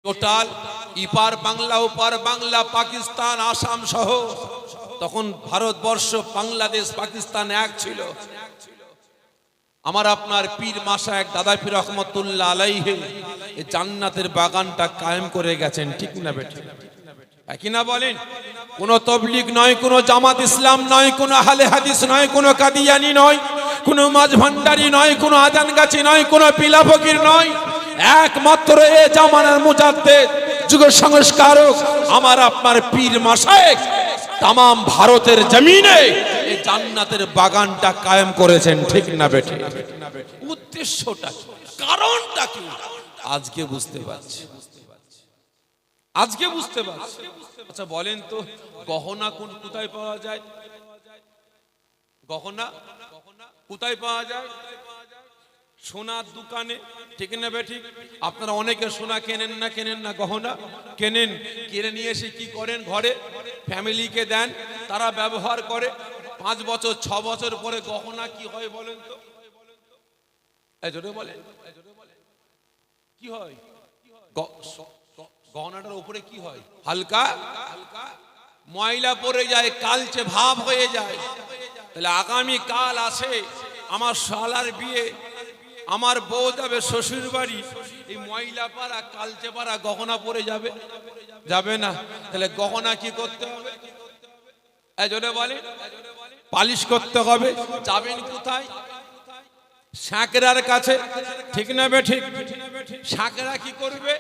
Total ইপার Bangla ওপার বাংলা পাকিস্তান আসাম সহ তখন ভারতবর্ষ বাংলাদেশ পাকিস্তান এক ছিল। আমার আপনার পীর মাশায়েখ দাদা পীর রহমাতুল্লাহ আলাইহি এই জান্নাতের বাগানটা কায়েম করে গেছেন, ঠিক না বেটি? একই না বলেন? কোন তবলিগ নয়, কোন জামাত ইসলাম নয়, কোন আহলে হাদিস নয়, কোন কাদিয়ানি নয়, কোন মাঝভান্ডারি নয়, কোন আজানগাছি নয়, কোন পিলা ফকির নয়, একমাত্র এ জামানার মুজাদ্দেদ যুগ সংস্কারক আমার আপনার পীর মাশায়েখ তাম ভারতের জমিনে এই জান্নাতের বাগানটা কায়েম করেছেন, ঠিক না বেটি? উদ্দেশ্যটা কি, কারণটা কি আজকে বুঝতে পারছি, আজকে বুঝতে পারছি। আচ্ছা বলেন তো, গহনা কোথায় পাওয়া যায়? গহনা কোথায় পাওয়া যায়? সোনার দোকানে, ঠিক না বেঠিক? আপনারা অনেকে সোনা কেনেন না গহনা কেনেন, কিনে নিয়ে এসে কি করেন? ঘরে ফ্যামিলিকে দেন, তারা ব্যবহার করে। 5 বছর 6 বছর পরে গহনা কি হয় বলেন তো? এই জোরে বলেন, কি হয়? গহনাটার উপরে কি হয়? হালকা ময়লা পড়ে যায়, কালচে ভাব হয়ে যায়। তাহলে আগামী কাল আসে আমার শালার বিয়ে, আমার বউ যাবে শ্বশুর বাড়ি, এই ময়লা পাড়া কালচে পাড়া গহনা পরে যাবে? যাবে না। তাহলে গহনা কি করতে হবে? এই জোরে বলে, পালিশ করতে হবে। যাবেন কোথায়? শাঁকরার কাছে, ঠিক না বেঠিক? শাঁকরা কি করবে?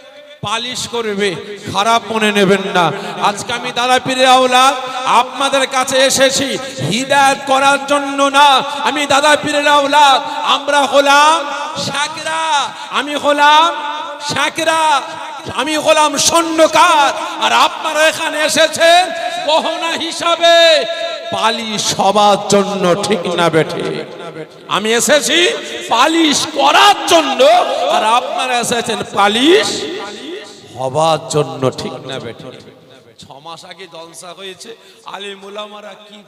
পালিশ করবে। খারাপ মনে নেবেন না, আজকে আমি দাদা পীরের আওলাদ আপনাদের কাছে এসেছি হিদায়াত করার জন্য না। আমি দাদা পীরের আওলাদ, আমরা হলাম শাঁকরা, আমি হলাম শাঁকরা, আমি হলাম স্বর্ণকার, আর আপনারা এখানে এসেছেন গহনা হিসাবে পালিশ হবার জন্য, ঠিক না বেঠিক? আমি এসেছি পালিশ করার জন্য, আর আপনারা এসেছেন পালিশ হবার জন্য, ঠিক না বেটি? 6 মাস আগে জলসা হয়েছে, আলেম ওলামারা কি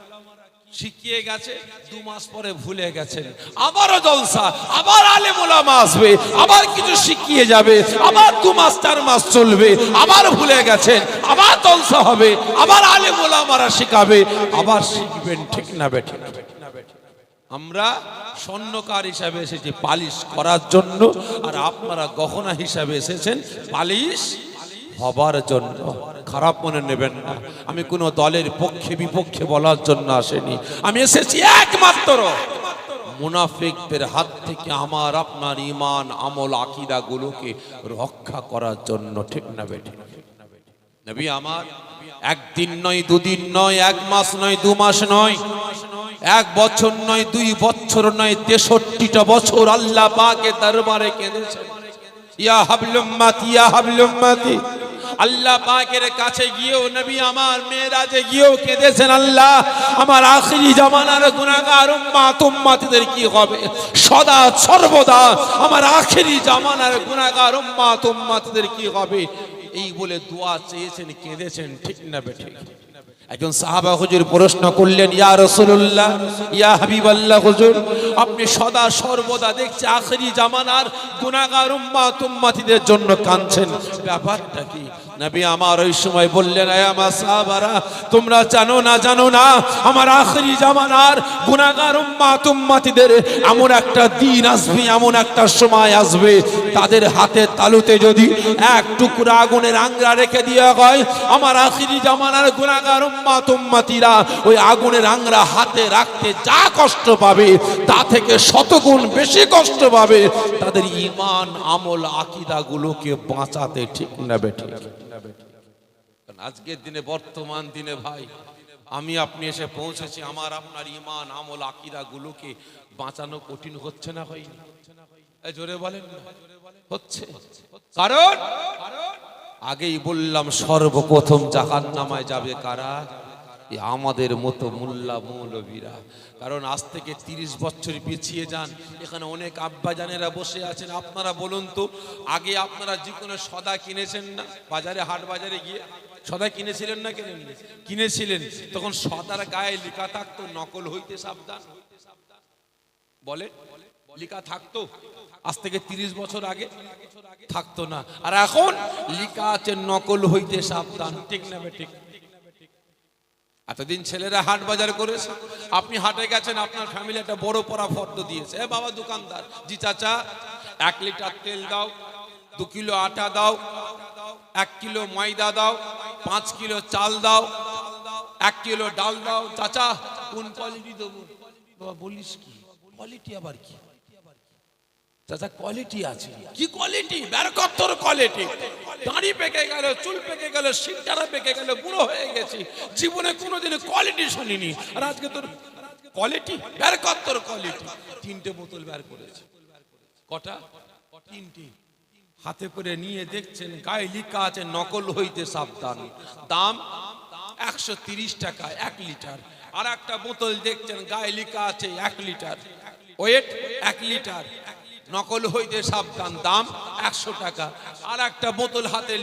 শিখিয়ে গেছে, 2 মাস পরে ভুলে গেছেন। আবারও জলসা, আবার আলেম ওলামা আসবে, আবার কিছু শিখিয়ে যাবে, আবার 2 মাস 4 মাস চলবে, আবার ভুলে গেছেন, আবার জলসা হবে, আবার আলেম ওলামারা শিখাবে, আবার শিখবেন, ঠিক না বেটি? আমরা স্বর্ণকার হিসাবে এসেছি পালিশ করার জন্য, আর আপনারা গহনা হিসাবে এসেছেন পালিশ হবার জন্য। খারাপ মনে নেবেন না, আমি কোনো দলের পক্ষে বিপক্ষে বলার জন্য আসেনি। আমি এসেছি একমাত্র মুনাফিকদের হাত থেকে আমার আপনার ঈমান আমল আকীদা গুলোকে রক্ষা করার জন্য, ঠিক না বেটি? নবী আমার একদিন নয়, 2 দিন নয়, 1 মাস নয়, 2 মাস নয়, 1 বছর নয়, 2 বছর নয়, 63টা বছর আল্লাহ পাকের দরবারে কেঁদেছেন, ইয়া হাবলুম্মাতি, ইয়া হাবলুম্মাতি। আল্লাহ পাকের কাছে গিয়েও নবী আমার মেরাজে গিয়েও কেঁদেছেন, আল্লাহ আমার আখিরি জামানার গুনাহগার উম্মতদের কি হবে? সদা সর্বদা আমার আখিরি জামানার গুনাহগার উম্মতদের কি হবে? এই বলে দোয়া চেয়েছেন, কেঁদেছেন, ঠিক না বেঠিক? একজন সাহাবা হুজুর প্রশ্ন করলেন, ইয়া রাসূলুল্লাহ, ইয়া হাবিবাল্লাহ হুজুর, আপনি সদা সর্বদা দেখছি আখিরি জামানার গুনাহগার উম্মতদের জন্য কাঁদছেন, ব্যাপারটা কি? নবী আমার ওই সময় বললেন, আয় আমার সাহাবারা, তোমরা জানো না আমার আখিরি জামানার গুনাহগার উম্মতদের এমন একটা দিন আসবে, এমন একটা সময় আসবে, তাদের হাতের তালুতে যদি 1 টুকরা আগুনের আংরা রেখে দেওয়া হয়, আমার আখিরি জামানার গুনাহগার উম্মতিরা ওই আগুনের আংরা হাতে রাখতে যা কষ্ট পাবে, তা থেকে 100 গুণ বেশি কষ্ট পাবে তাদের ঈমান আমল আকীদা গুলোকে বাঁচাতে, ঠিক না বেঠিক? আজকের দিনে, বর্তমান দিনে ভাই আমি আপনি এসে পৌঁছেছি, আমার আপনার ঈমান আমল আকীদা গুলোকে বাঁচানো কঠিন হচ্ছে না? হয়নি? জোরে বলেন না, হচ্ছে। কারণ আগেই বললাম, সর্বপ্রথম জাহান্নামায় যাবে কারা? আমাদের মতো মোল্লা মৌলবীরা। কারণ আজ থেকে 30 বছর পিছিয়ে যান, এখানে অনেক আব্বাজানেরা বসে আছেন। আপনারা বলুন তো, আগে আপনারা যে কোনো সদা কিনেছেন না? বাজারে, হাট বাজারে গিয়ে সদা কিনেছিলেন না? কিনেছিলেন। তখন সদার গায়ে লেখা থাকতো নকল হইতে সাবধান। বলে লিখা থাকতো আজ থেকে 30 বছর আগে? থাকতো না। আর এখন লিখা আছে নকল হইতে সাবধান, ঠিক না ঠিক? এতদিন ছেলেরা হাট বাজার করেছে, আপনি হাটে গেছেন, আপনার ফ্যামিলি একটা বড় পড়া ফর্দ দিয়েছে, এ বাবা দোকানদার, জি চাচা 1 লিটার তেল দাও, 2 কিলো আটা দাও, 1 কিলো ময়দা দাও, 5 কিলো চাল দাও, 1 কিলো ডাল দাও। চাচা কোন কোয়ালিটি দেবো? বাবা বলিস কি কোয়ালিটি? আবার কি চাচা কোয়ালিটি আছে? কি কোয়ালিটি? বের কর তোর কোয়ালিটি। দাড়ি পেকে গেল, চুল পেকে গেল, সিংটারা পেকে গেল, বুড়ো হয়ে গেছি, জীবনে কোনোদিন কোয়ালিটি শুনিনি, আর আজকে তোর কোয়ালিটি? বের কর তোর কোয়ালিটি। 3টে বোতল বের করেছে। কটা? 3টে। হাতে করে নিয়ে দেখছেন গায়ে লেখা আছে নকল হইতে সাবধান, দাম 130 টাকা 1 লিটার। আর একটা বোতল দেখছেন গায়ে লেখা আছে 1 লিটার, ওয়েট 1 লিটার, নকল হইতে সাবধান, দাম 100 টাকা। আর একটা বোতল হাতে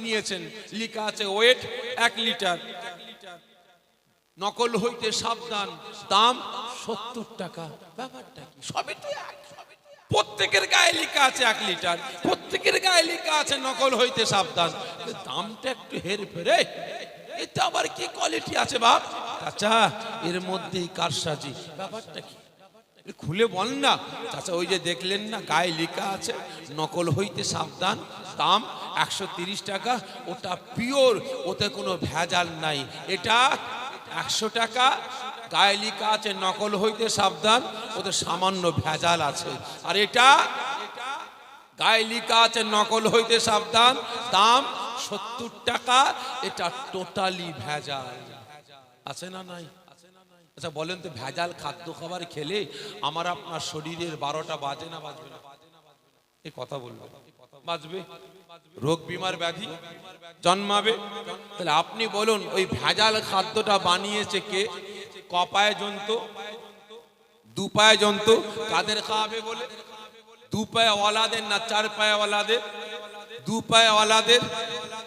নিয়েছেন, লেখা আছে ওয়েট 1 লিটার, নকল হইতে সাবধান, দাম 70 টাকা। ব্যাপারটা কি? সবই তো এক। প্রত্যেকের গায়ে লেখা আছে 1 লিটার, প্রত্যেকের গায়ে লেখা আছে নকল হইতে সাবধান, দামটা একটু হেরফেরে। এটা আবার কি কোয়ালিটি আছে বাপ? চাচা এর মধ্যেই কারসাজি। ব্যাপারটা কি? খুলে বল না চাচা। ওই যে দেখলেন না গায়ে লেখা আছে নকল হইতে সাবধান, দাম 130 টাকা, ওটা পিওর, ওতে কোনো ভেজাল নাই। এটা 100 টাকা, গায়ে লেখা আছে নকল হইতে সাবধান, ওতে সামান্য ভেজাল আছে। আর এটা গায়ে লেখা আছে নকল হইতে সাবধান, দাম 70 টাকা, এটা টোটালি ভেজাল। আছে না নাই? আচ্ছা বলেন তো, ভেজাল খাদ্য খাবার খেলে আমার আপনার শরীরের 12টা বাজে না বাজবে না? এই কথা বলবো, বাজবে। রোগ বিমার ব্যাধি জন্মাবে। তাহলে আপনি বলুন ওই ভেজাল খাদ্যটা বানিয়েছে কে? কপায়ে জন্তু, 2 পায়ে জন্তু। কাদের খাওয়াবে বলে? 2 পায়ে ওয়ালাদের না 4 পায়ে ওয়ালাদের? 2 পায়ে ওয়ালাদের।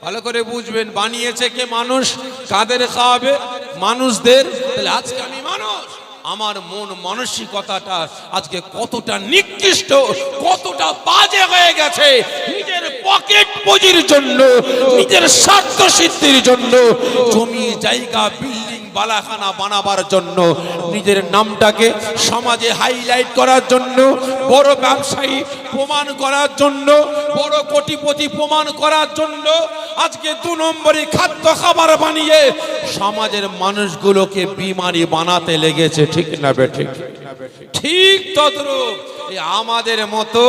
ভালো করে বুঝবেন, বানিয়েছে কে? মানুষ। কাদের খাওয়াবে? মানুষদের। তাহলে আজকে আমি মানুষ, আমার মন মানসিকতাটা আজকে কতটা নিকৃষ্ট, কতটা বাজে হয়ে গেছে। নিজের পকেট পুঁজির জন্য, নিজের স্বার্থ সিদ্ধির জন্য, জমি জায়গা বিল্ডিং বালাখানা বানাবার জন্য, নিজের নামটাকে সমাজে হাইলাইট করার জন্য, বড় ব্যবসায়ী প্রমাণ করার জন্য, বড় কোটিপতি প্রমাণ করার জন্য আজকে 2 নম্বরই খাদ্য খাবার বানিয়ে সমাজের মানুষগুলোকে বিমারি বানাতে লেগেছে, ঠিক না বেঠিক? ঠিক তদ্রূপ আমাদের মতো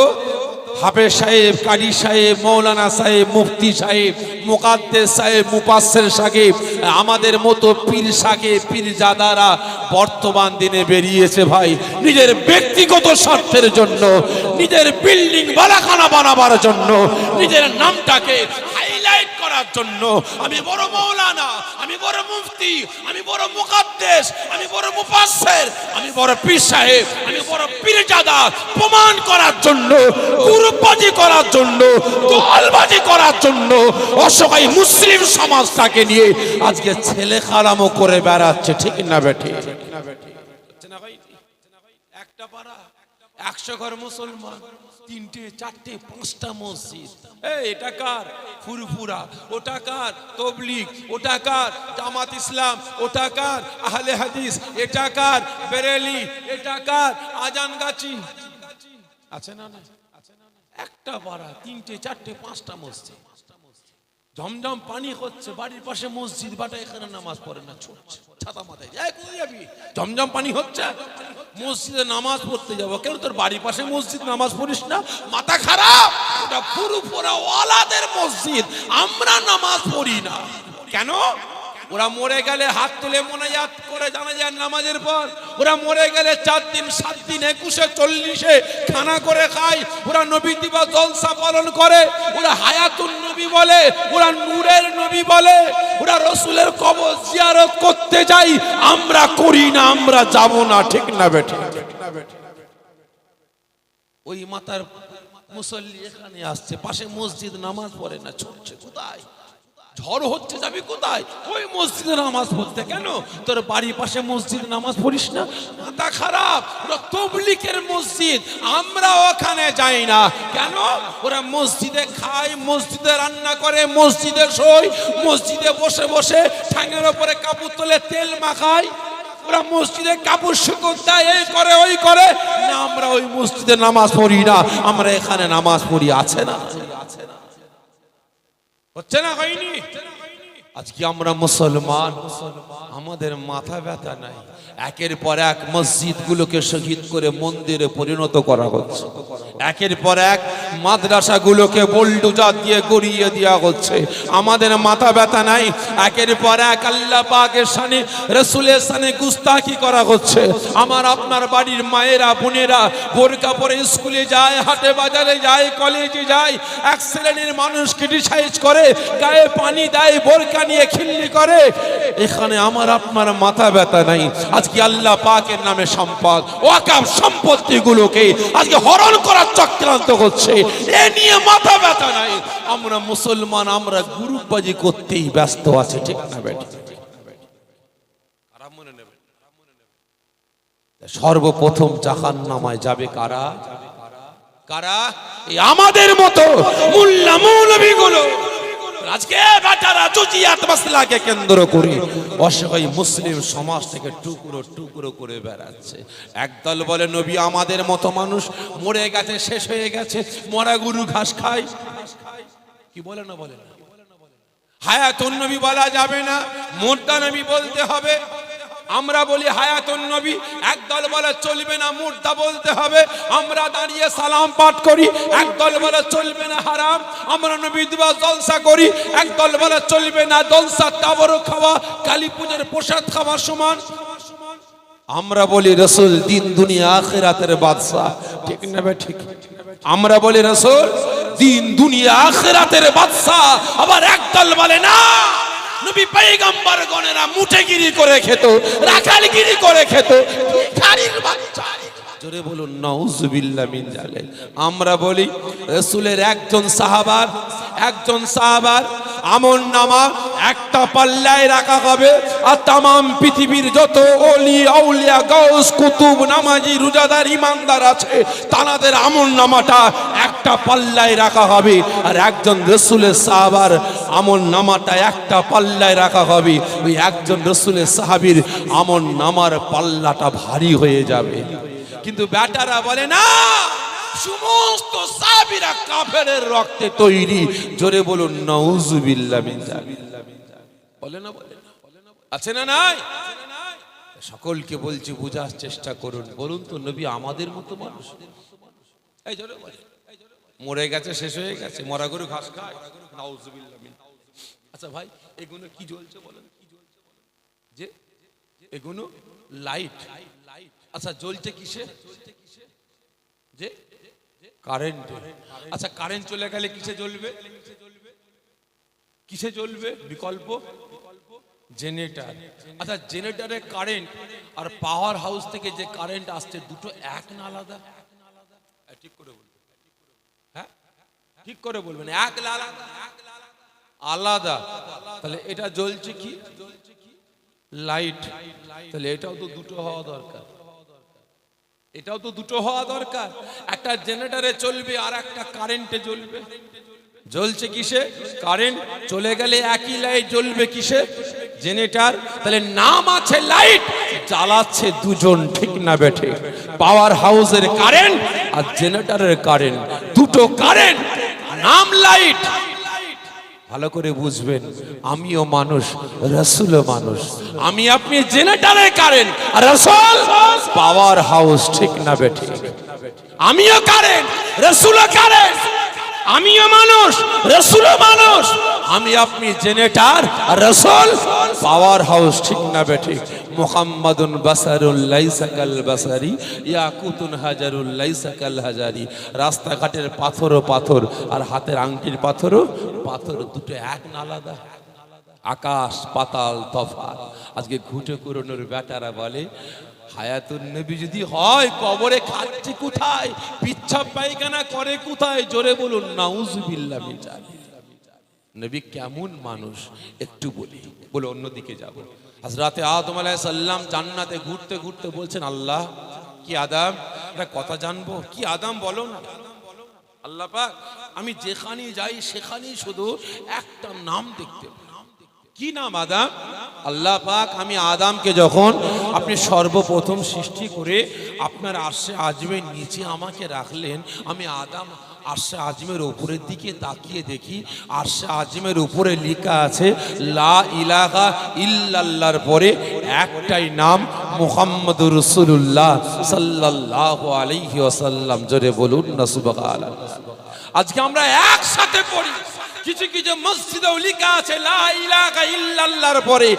হাফেজ সাহেব, কাজী সাহেব, মৌলানা সাহেব, মুফতি সাহেব, মুকাদ্দেস সাহেব, মুফাসসির সাহেব, আমাদের মতো পীর সাহেব, পীরজাদারা বর্তমান দিনে বেরিয়েছে ভাই নিজের ব্যক্তিগত স্বার্থের জন্য, নিজের বিল্ডিং বালাখানা বানাবার জন্য, নিজের নামটাকে হাইলাইট করার জন্য। আমি বড় মৌলানা, আমি বড় মুফতি, আমি বড় মুকাদ্দেস, আমি বড় মুফাসসির, আমি বড় পীর সাহেব, আমি বড় পীরজাদা প্রমাণ করার জন্য, গ্রুপবাজি করার জন্য, দলবাজি করার জন্য অসহায় মুসলিম সমাজটাকে নিয়ে আজকে ছেলে খারামও করে বেড়াচ্ছে, ঠিক না বেঠি? একটা পাড়া 100 ঘর মুসলমান, 3টে 4টে 5টা মসজিদ। এটা কার? ফুরফুরা। ওটা কার? তবলিগ। ওটা কার? জামাত ইসলাম। ওটা কার? আহলে হাদিস। এটা কার? বেরেলি। এটা কার? আজানগাছি। আছে না না? একটা পাড়া 3টে 4টে 5টা মসজিদ, ঝমঝম পানি হচ্ছে, বাড়ির পাশে মসজিদ, বাটা এখানে নামাজ পড়ে না, ছুটছে ছাতা মাথায়, যায় কোথায় যাবি? ঝমঝম পানি হচ্ছে, মসজিদে নামাজ পড়তে যাবো। কেন তোর বাড়ির পাশে মসজিদ, নামাজ পড়িস না? মাথা খারাপ? ওটা ফুরফুরা ওয়ালাদের মসজিদ, আমরা নামাজ পড়ি না কেন? ওরা মরে গেলে হাত তুলে মোনাজাত করে জানাজার নামাজের পর, ওরা মরে গেলে 4 দিন 7 দিন 21-এ 40-এ খানা করে খায়, ওরা নবী দিবস জলসা পালন করে, ওরা হায়াতুন নবী বলে, ওরা নূরের নবী বলে, ওরা রাসূলের কবর জিয়ারত করতে যাই, আমরা করি না, আমরা যাব না, ঠিক না বেঠিক? ওই মাতার মুসল্লি এখানে আসছে, পাশে মসজিদ, নামাজ পড়ে না, ছুটছে কোথায়? ঝড় হচ্ছে যাবি কোথায়? ওই মসজিদে নামাজ পড়তে। কেন? তোর বাড়ির পাশে মসজিদ, নামাজ পড়িস না? মাথা খারাপ। ওরা তবলিগের মসজিদ, আমরা ওখানে যাই না। কেন? ওরা মসজিদে খায়, মসজিদে রান্না করে, মসজিদে শোয়, মসজিদে বসে বসে ঠ্যাঙের ওপরে কাপড় তোলে, তেল মাখায়। ওরা মসজিদে কাপড় শুকোতে দেয়, এই করে ওই করে। না, আমরা ওই মসজিদে নামাজ পড়ি না, আমরা এখানে নামাজ পড়ি। আছে না? হচ্ছে না? হয়নি? আজকে আমরা মুসলমান, আমাদের মাথা ব্যথা নাই। একের পর এক মসজিদগুলোকে শহীদ করে মন্দিরে পরিণত করা হচ্ছে। একের পর এক মাদ্রাসাগুলোকে বুলডোজার দিয়ে গড়িয়ে দেওয়া হচ্ছে। আমাদের মাথা ব্যথা নাই। একের পর এক আল্লাহ পাকের শানে, রাসূলের শানে গুস্তাখি করা হচ্ছে। আমার আপনার বাড়ির মায়েরা বোনেরা বোরকা পরে স্কুলে যায়, হাটে বাজারে যায়, কলেজে যায়, এক শ্রেণীর মানুষ ক্রিটিসাইজ করে, গায়ে পানি দেয়, বোরকা নিয়ে খিল্লি করে। এখানে আমার আপনার মাথা ব্যথা নাই। আজকে আল্লাহ পাকের নামে সম্পদ, ওয়াকফ সম্পত্তিগুলোকে আজকে হরণ করার চক্রান্ত হচ্ছে। এ নিয়ে মাথা ব্যথা নাই। আমরা মুসলমান, আমরা গ্রুপবাজি করতেই ব্যস্ত আছি। ঠিক না বেটি? সর্বপ্রথম জাহান্নামায় যাবে কারা? কারা? এই আমাদের মতো মোল্লা মৌলভীগুলো। আজকে বেটারা জুজিয়াত মাসলাকে কেন্দ্র করে অসহায় মুসলিম সমাজ থেকে টুকরো টুকরো করে বেড়াচ্ছে। একদল বলে নবী আমাদের মতো মানুষ মরে গেছে, শেষ হয়ে গেছে, মরা গরু ঘাস খায়। কি বলে না? বলে না? হায়াতুন নবী বলা যাবে না, মুর্দা নবী বলতে হবে। আমরা বলি হায়াতুন নবী। একদল বলে চলবে না, মুর্দা বলতে হবে। আমরা দাঁড়িয়ে সালাম পাঠ করি। একদল বলে চলবে না, হারাম, আমরা নবী দিবস জলসা করি। একদল বলে চলবে না, জলসা তাবরক খাওয়া কালী পূজার প্রসাদ খাওয়া সমান। আমরা বলি রাসূল দিন দুনিয়া আখিরাতের বাদশা। ঠিক না ভাই? ঠিক। আমরা বলি রাসূল দিন দুনিয়া আখিরাতের বাদশা। আবার একদল বলে না, নবী পয়গম্বর গণেরা মুঠেগিরি করে খেত, রাখালগিরি করে খেত। জোরে বলুন নাউজুবিল্লাহ মিন জালিক। আমরা বলি রাসূলের একজন সাহাবার আমল নামা একটা পাল্লায় রাখা হবে, আর তামাম পৃথিবীর যত ওলি আউলিয়া গাউস কুতুব নামাজি রোজাদার ইমানদার আছে তাদের আমল নামাটা একটা পাল্লায় রাখা হবে। আর একজন রাসূলের সাহাবার আমল নামাটা একটা পাল্লায় রাখা হবে। ওই একজন রাসূলের সাহাবীর আমল নামার পাল্লাটা ভারী হয়ে যাবে। কিন্তু বেটারা বলে না, সমস্ত সাহাবীরা কাফেরের রক্তে তৈরি। জোরে বলুন নাউজুবিল্লাহ মিন জালিক। বলে না? বলে আছে না? নাই? সকলকে বলছি বোঝার চেষ্টা করুন। বলুন তো নবী আমাদের মতো মানুষ? এই জোরে বলে, মরে গেছে, শেষ হয়ে গেছে, মরা গরু ঘাস খায়। নাউজুবিল্লাহ মিন। আচ্ছা ভাই, এগুলো কি জ্বলছে বলেন? যে এগুলো লাইট। আচ্ছা জ্বলছে কিসে? যে কারেন্ট। আচ্ছা কারেন্ট চলে গেলে কিসে জ্বলবে? কিসে জ্বলবে? বিকল্প জেনারেটর। আচ্ছা জেনারেটরে কারেন্ট আর পাওয়ার হাউস থেকে যে কারেন্ট আসছে দুটো এক না আলাদা? ঠিক করে বলবেন। হ্যাঁ ঠিক করে বলবেন। এক আলাদা। তাহলে এটা জ্বলছে কি? লাইট। তাহলে এটাও তো দুটো হওয়া দরকার। এটাও তো দুটো হওয়া দরকার। একটা জেনারেটরে চলবে আর একটা কারেন্টে জ্বলবে। জ্বলছে কিসে? কারেন্ট। চলে গেলে একই লাইট জ্বলবে কিসে? জেনারেটর। তাহলে নাম আছে লাইট, জ্বালাচ্ছে দুজন। ঠিক না বেঠে? পাওয়ার হাউসের কারেন্ট আর জেনারেটরের কারেন্ট, দুটো কারেন্ট, নাম লাইট। ভালো করে বুঝবেন, আমিও মানুষ, রাসূলও মানুষ। আমি আপনি জেনারেটরের কারেন্ট আর রাসূল পাওয়ার হাউস। ঠিক না বেঠে? আমিও কারেন্ট, রাসূলও কারেন্ট। আমিও মানুষ, রাসূলও মানুষ। আমি আপনি জেনারেটর আর রাসূল পাওয়ার হাউস। ঠিক না বেঠে? মুহাম্মাদুন বাসারুল লাইসা কাল বাসারি, ইয়াকুতুন হাজারুল লাইসা কাল হাজারি। রাস্তাঘাটের পাথরও পাথর আর হাতের আংটির পাথরও পাথর। দুটো এক না আলাদা? আকাশ পাতাল তফাৎ। আজকে ঘুটে কুরনোর বেটারা বলে হায়াতুন নবী যদি হয় কবরে খাচ্ছে কোথায়, পিচ্ছাপ পায়খানা করে কোথায়? জোরে বলুন নাউজুবিল্লাহ মিন জালিক। নবী কেমন মানুষ একটু বলি, বলে অন্যদিকে যাব। হযরতে আদম আলাইহিস সালাম জান্নাতে ঘুরতে ঘুরতে বলছেন, আল্লাহ কি আদম, একটা কথা জানবো, কি আদম বলো না। আল্লাহ পাক, আমি যেখানে যাই সেখানেই শুধু একটা নাম দেখতে পাই। কি নাম আদম? আল্লাহ পাক, আমি আদমকে যখন আপনি সর্বপ্রথম সৃষ্টি করে আপনার আরশে আজমের নিচে আমাকে রাখলেন, আমি আদম আরশে আজমের উপরের দিকে তাকিয়ে দেখি আরশে আজমের উপরে লেখা আছে লা ইলাহা ইল্লাল্লাহর পরে একটাই নাম মুহাম্মদুর রাসূলুল্লাহ সাল্লাল্লাহু আলাইহি ওয়াসাল্লাম। জোরে বলুন না সুবহানাল্লাহ। আজকে আমরা একসাথে পড়ি, কিছু কিছু মসজিদেও লেখা আছে লা ইলাহা ইল্লাল্লাহর পরে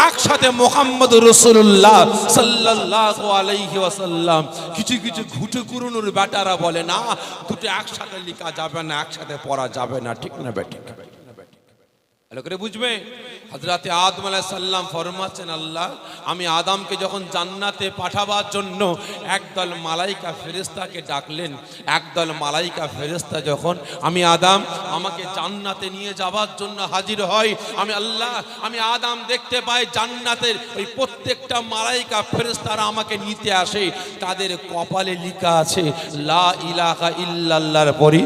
একসাথে মুহাম্মদুর রাসূলুল্লাহ সাল্লাল্লাহু আলাইহি ওয়াসাল্লাম। কিছু কিছু ঘুটে কুরুনুর বেটারা বলে না, দুটো একসাথে লেখা যাবে না, একসাথে পড়া যাবে না, ঠিক না বেঠিক? ভালো করে বুঝবে। হযরতে আদম আলাইহিস সালাম ফরমাচ্ছেন, আল্লাহ আমি আদমকে যখন জান্নাতে পাঠাবার জন্য একদল মালাইকা ফেরেশতাকে ডাকলেন, একদল মালাইকা ফেরেশতা যখন আমি আদম আমাকে জান্নাতে নিয়ে যাবার জন্য হাজির হয়, আমি আদম দেখতে পাই জান্নাতের ওই প্রত্যেকটা মালাইকা ফেরেশতারা আমাকে নিতে আসে, তাদের কপালে লেখা আছে লা ইলাহা ইল্লাল্লাহর পরে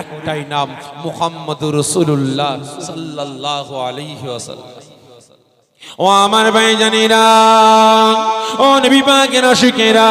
একটাই নাম মুহাম্মদুর রাসূলুল্লাহ সাল্লাল্লাহু আলাইহি ওয়াসাল্লাম। ও আমার ভাইজানেরা, ও নবী পাকের আশিকেরা,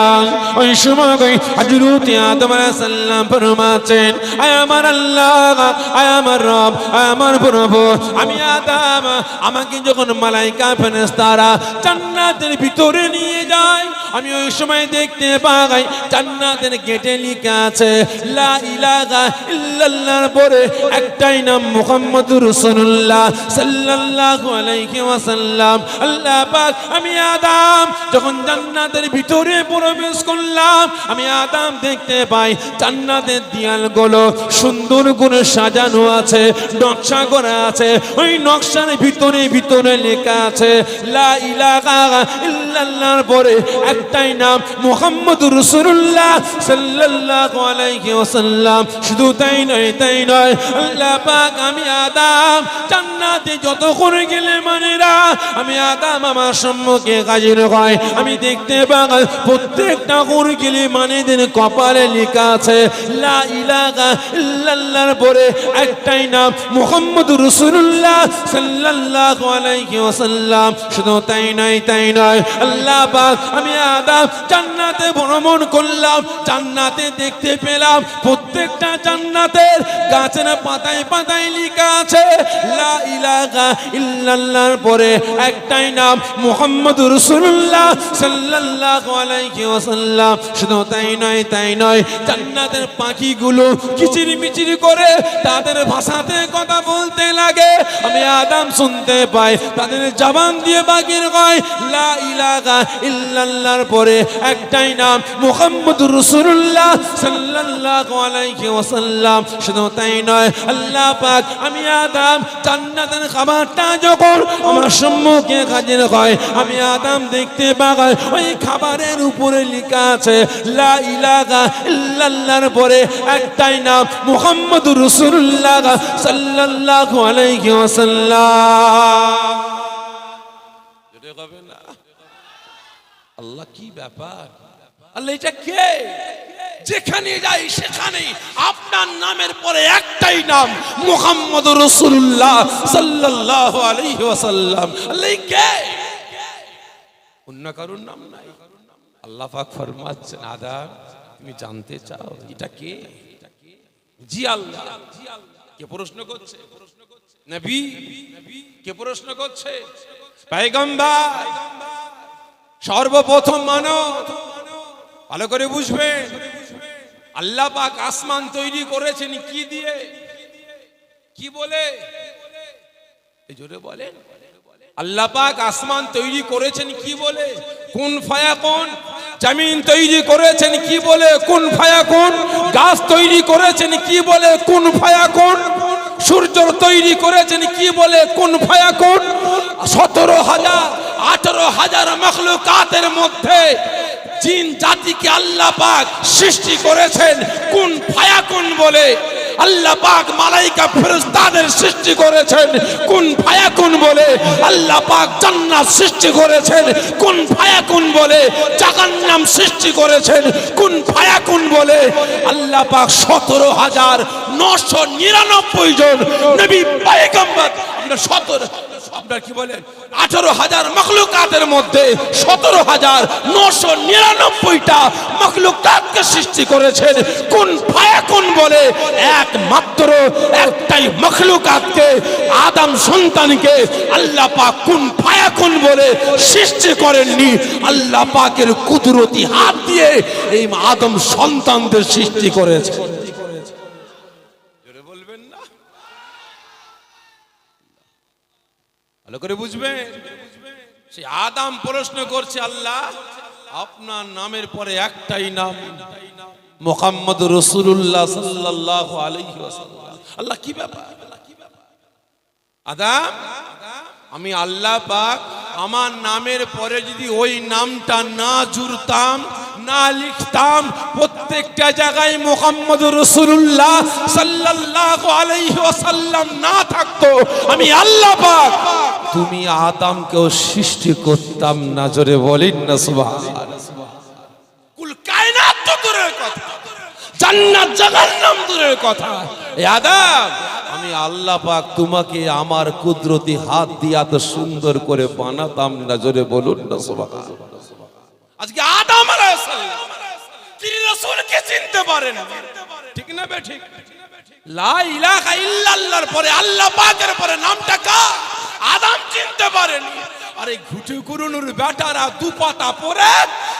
ওই সময় হযরতে আদম আলাইহিস সালাম ফরমাচ্ছেন, আয় আমার আল্লাহ, আয় আমার রব, আয় আমার প্রভু, আমি আদম আমাকে যখন মালাইকা ফেরেশতারা জান্নাতের ভিতরে নিয়ে যায়, আমি ওই সময় দেখতে পাই জান্নাতের গেটে লেখা আছে লা ইলাহা ইল্লাল্লাহর পরে একটাই নাম মুহাম্মদুর রাসূলুল্লাহ সাল্লাল্লাহু আলাইহি ওয়াসাল্লাম। আল্লাহ পাক, আমি আদম যখন জান্নাতের ভিতরে প্রবেশ করলাম, আমি আদম দেখতে পাই জান্নাতের দেয়ালগুলো সুন্দর করে সাজানো আছে, নকশা করা আছে, ওই নকশার ভিতরে ভিতরে লেখা আছে লা ইলাহা ইল্লাল্লাহর পরে একটাই নাম মুহাম্মদুর রাসূলুল্লাহ সাল্লাল্লাহু আলাইহি ওয়াসাল্লাম। শুধু তাই নয়, আল্লাহ পাক, আমি আদম জান্নাতে যত করে গেলে মানেরা, আমি আদম আমার সম্মুখে হাজির হয়, আমি দেখতে পাই প্রত্যেকটা করে গেলে মানেদের কপালে লেখা আছে লা ইলাহা ইল্লাল্লাহর পরে একটাই নাম মুহাম্মদুর রাসূলুল্লাহ সাল্লাল্লাহু আলাইহি ওয়াসাল্লাম। শুধু তাই নয়, আল্লাহ পাক, আমি আদম জান্নাতে ভ্রমণ করলাম, জান্নাতে দেখতে পেলাম প্রত্যেকটা জান্নাতের গাছের পাতায় পাতায় লেখা আছে লা ইলাহা ইল্লাল্লাহর পরে একটাই নাম মুহাম্মদুর রাসূলুল্লাহ সাল্লাল্লাহু আলাইহি ওয়াসাল্লাম। শুধু তাই নয়, জান্নাতের পাখিগুলো কিচিরমিচির করে তাদের ভাষাতে কথা বলতে লাগে, আমি আদম শুনতে পাই তাদের জবান দিয়ে বাগির কয় লা ইলাহা ইল্লাল্লাহর পরে একটাই নাম মুহাম্মদুর রাসূলুল্লাহ সাল্লাল্লাহু আলাইহি ওয়াসাল্লাম। শুধু তাই নয়, আল্লাহ পাক, আমি আদম জান্নাতের খাবারটা যখন আমার সম্মুখে হাজির হয়, আমি আদম দেখতে পাই ওই খাবারের উপরে লেখা আছে লা ইলাহা ইল্লাল্লাহর পরে একটাই নাম মুহাম্মদুর রাসূলুল্লাহ সাল্লাল্লাহু আলাইহি ওয়াসাল্লাম। যেটা হবে না, আল্লাহ কি ব্যাপার, আল্লাহ এটা কে? যেখানে যাই সেখানে আপনার নামের পরে একটাই নাম মুহাম্মদুর রাসূলুল্লাহ সাল্লাল্লাহু আলাইহি ওয়াসাল্লাম। আল্লাহ কে? অন্য কারোর নাম নাই। আল্লাহ পাক ফরমাচ্ছেন, আদম তুমি জানতে চাও এটা কে? জি আল্লাহ। কে প্রশ্ন করছে? নবী। কে প্রশ্ন করছে? পয়গম্বর, সর্বপ্রথম মানব। ভালো করে বুঝবে, আল্লাহ পাক আসমান তৈরি করেছেন কি দিয়ে? কি বলে? এই জোরে বলেন। আল্লাহ পাক আসমান তৈরি করেছেন কি বলে? কুন ফায়াকুন। জমিন তৈরি করেছেন কি বলে? কুন ফায়াকুন। গাছ তৈরি করেছেন কি বলে? কুন ফায়াকুন। সূর্য তৈরি করেছেন কি বলে? কুন ফায়াকুন। 17,000 18,000 মাখলুকাতের মধ্যে জিন জাতিকে আল্লাহ পাক সৃষ্টি করেছেন কুন ফায়াকুন বলে। আল্লাহ পাক মালাইকা ফেরেশতাদের সৃষ্টি করেছেন কুন ফায়াকুন বলে, আল্লাহ পাক জান্নাত সৃষ্টি করেছেন কুন ফায়াকুন বলে, জাহান্নাম সৃষ্টি করেছেন কুন ফায়াকুন বলে। আল্লাহ পাক 17,999 জন নবী পয়গম্বর, আমরা 17 আপনার কি বলেন 18,000 মখলুকাতের মধ্যে 17,999টা মখলুকাতকে সৃষ্টি করেছেন কুন ফায়াকুন বলে। একমাত্র একটাই মখলুকাতকে, আদম সন্তানকে আল্লাহ পাক কুন ফায়াকুন বলে সৃষ্টি করেননি। আল্লাহ পাকের কুদরতি হাত দিয়ে এই আদম সন্তানদের সৃষ্টি করেছে। জোরে বলবেন না, ভালো করে বুঝবেন। সেই আদম প্রশ্ন করছে, আল্লাহ আপনার নামের পরে একটাই নাম মুহাম্মদুর রাসূলুল্লাহ সাল্লাল্লাহু আলাইহি ওয়াসাল্লাম। আল্লাহ কি ব্যাপার? আদম, আমি আল্লাহ পাক আমার নামের পরে যদি ওই নামটা না জুড়তাম, না লিখতাম, প্রত্যেকটা জায়গায় মুহাম্মদুর রাসূলুল্লাহ সাল্লাল্লাহু আলাইহি ওয়াসাল্লাম না থাকতো, আমি আল্লাহ পাক তুমি আদমকেও সৃষ্টি করতাম না। জোরে বলেন না সুবহানাল্লাহ। কুল কায়নাত তো দূরের কথা, জান্নাত জাহান্নাম দূরের কথা, এ আদম আমি আল্লাহ পাক তোমাকে আমার কুদরতি হাত দিয়ে এত সুন্দর করে বানাতাম না। জোরে বলুন না সুবহানাল্লাহ। আজকে আদম আলাইহিস সালাম তিনি রাসূলকে চিনতে পারেন, ঠিক না বে ঠিক? লা ইলাহা ইল্লাল্লাহর পরে আল্লাহ পাকের পরে নামটা কার? আদম চিনতে পারেনি। আরে ঘুটু কুরুনুর বেটারা দুপাতা পরে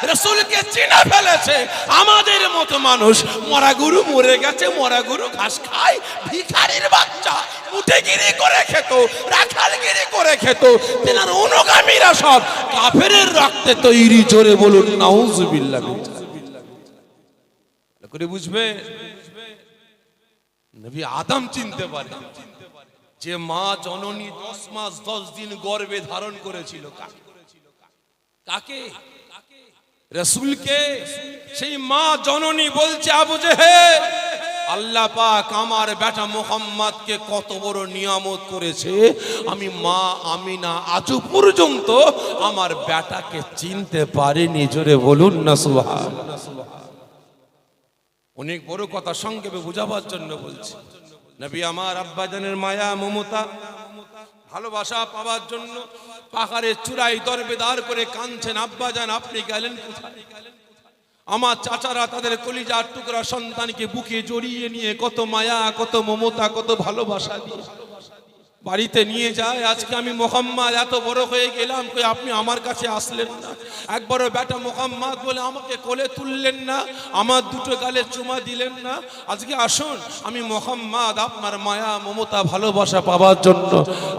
রাসূলকে চিনে ফেলেছে। আমাদের মতো মানুষ মরা গরু মরে গেছে, মরা গরু ঘাস খায়, ভিখারির বাচ্চা মুটেগিরি করে খেত, রাখালগিরি করে খেত, তেনার অনুগামীরা সব কাফেরের রক্তে তৈরি। জোরে বলুন নাউজুবিল্লাহ। করে বুঝবে, নবী আদম চিনতে পারে যে মা জননী 10 মাস 10 দিন গর্ভে ধারণ করেছিল। কাকে? রাসূলকে। সেই মা জননী বলছে, আবু জেহেল, আল্লাহ পাক আমার বেটা মুহাম্মদকে কত বড় নিয়ামত করেছে, আমি মা আমিনা আজও পর্যন্ত আমার বেটাকে চিনতে পারিনি। জোরে বলুন না সুবহানাল্লাহ। অনেক বড় কথা সংক্ষেপে বুঝাবার জন্য বলছি। নবী আমার আব্বাজানের মায়া মমতা ভালোবাসা পাওয়ার জন্য পাহাড়ের চূড়ায় দরবেদার করে কাঁদছেন, আব্বাজান আপনি গেলেন কোথায়? আমার চাচারা তাদের কলিজার টুকরা সন্তানকে বুকে জড়িয়ে নিয়ে কত মায়া, কত মমতা, কত ভালোবাসা দিয়ে বাড়িতে নিয়ে যায়। আজকে আমি মুহাম্মদ এত বড় হয়ে গেলাম, কই আপনি আমার কাছে আসলেন না, একবারও বেটা মুহাম্মদ বলে আমাকে কোলে তুললেন না, আমার দুটো গালে চুমা দিলেন না। আজকে আসুন, আমি মুহাম্মদ আপনার মায়া মমতা ভালোবাসা পাওয়ার জন্য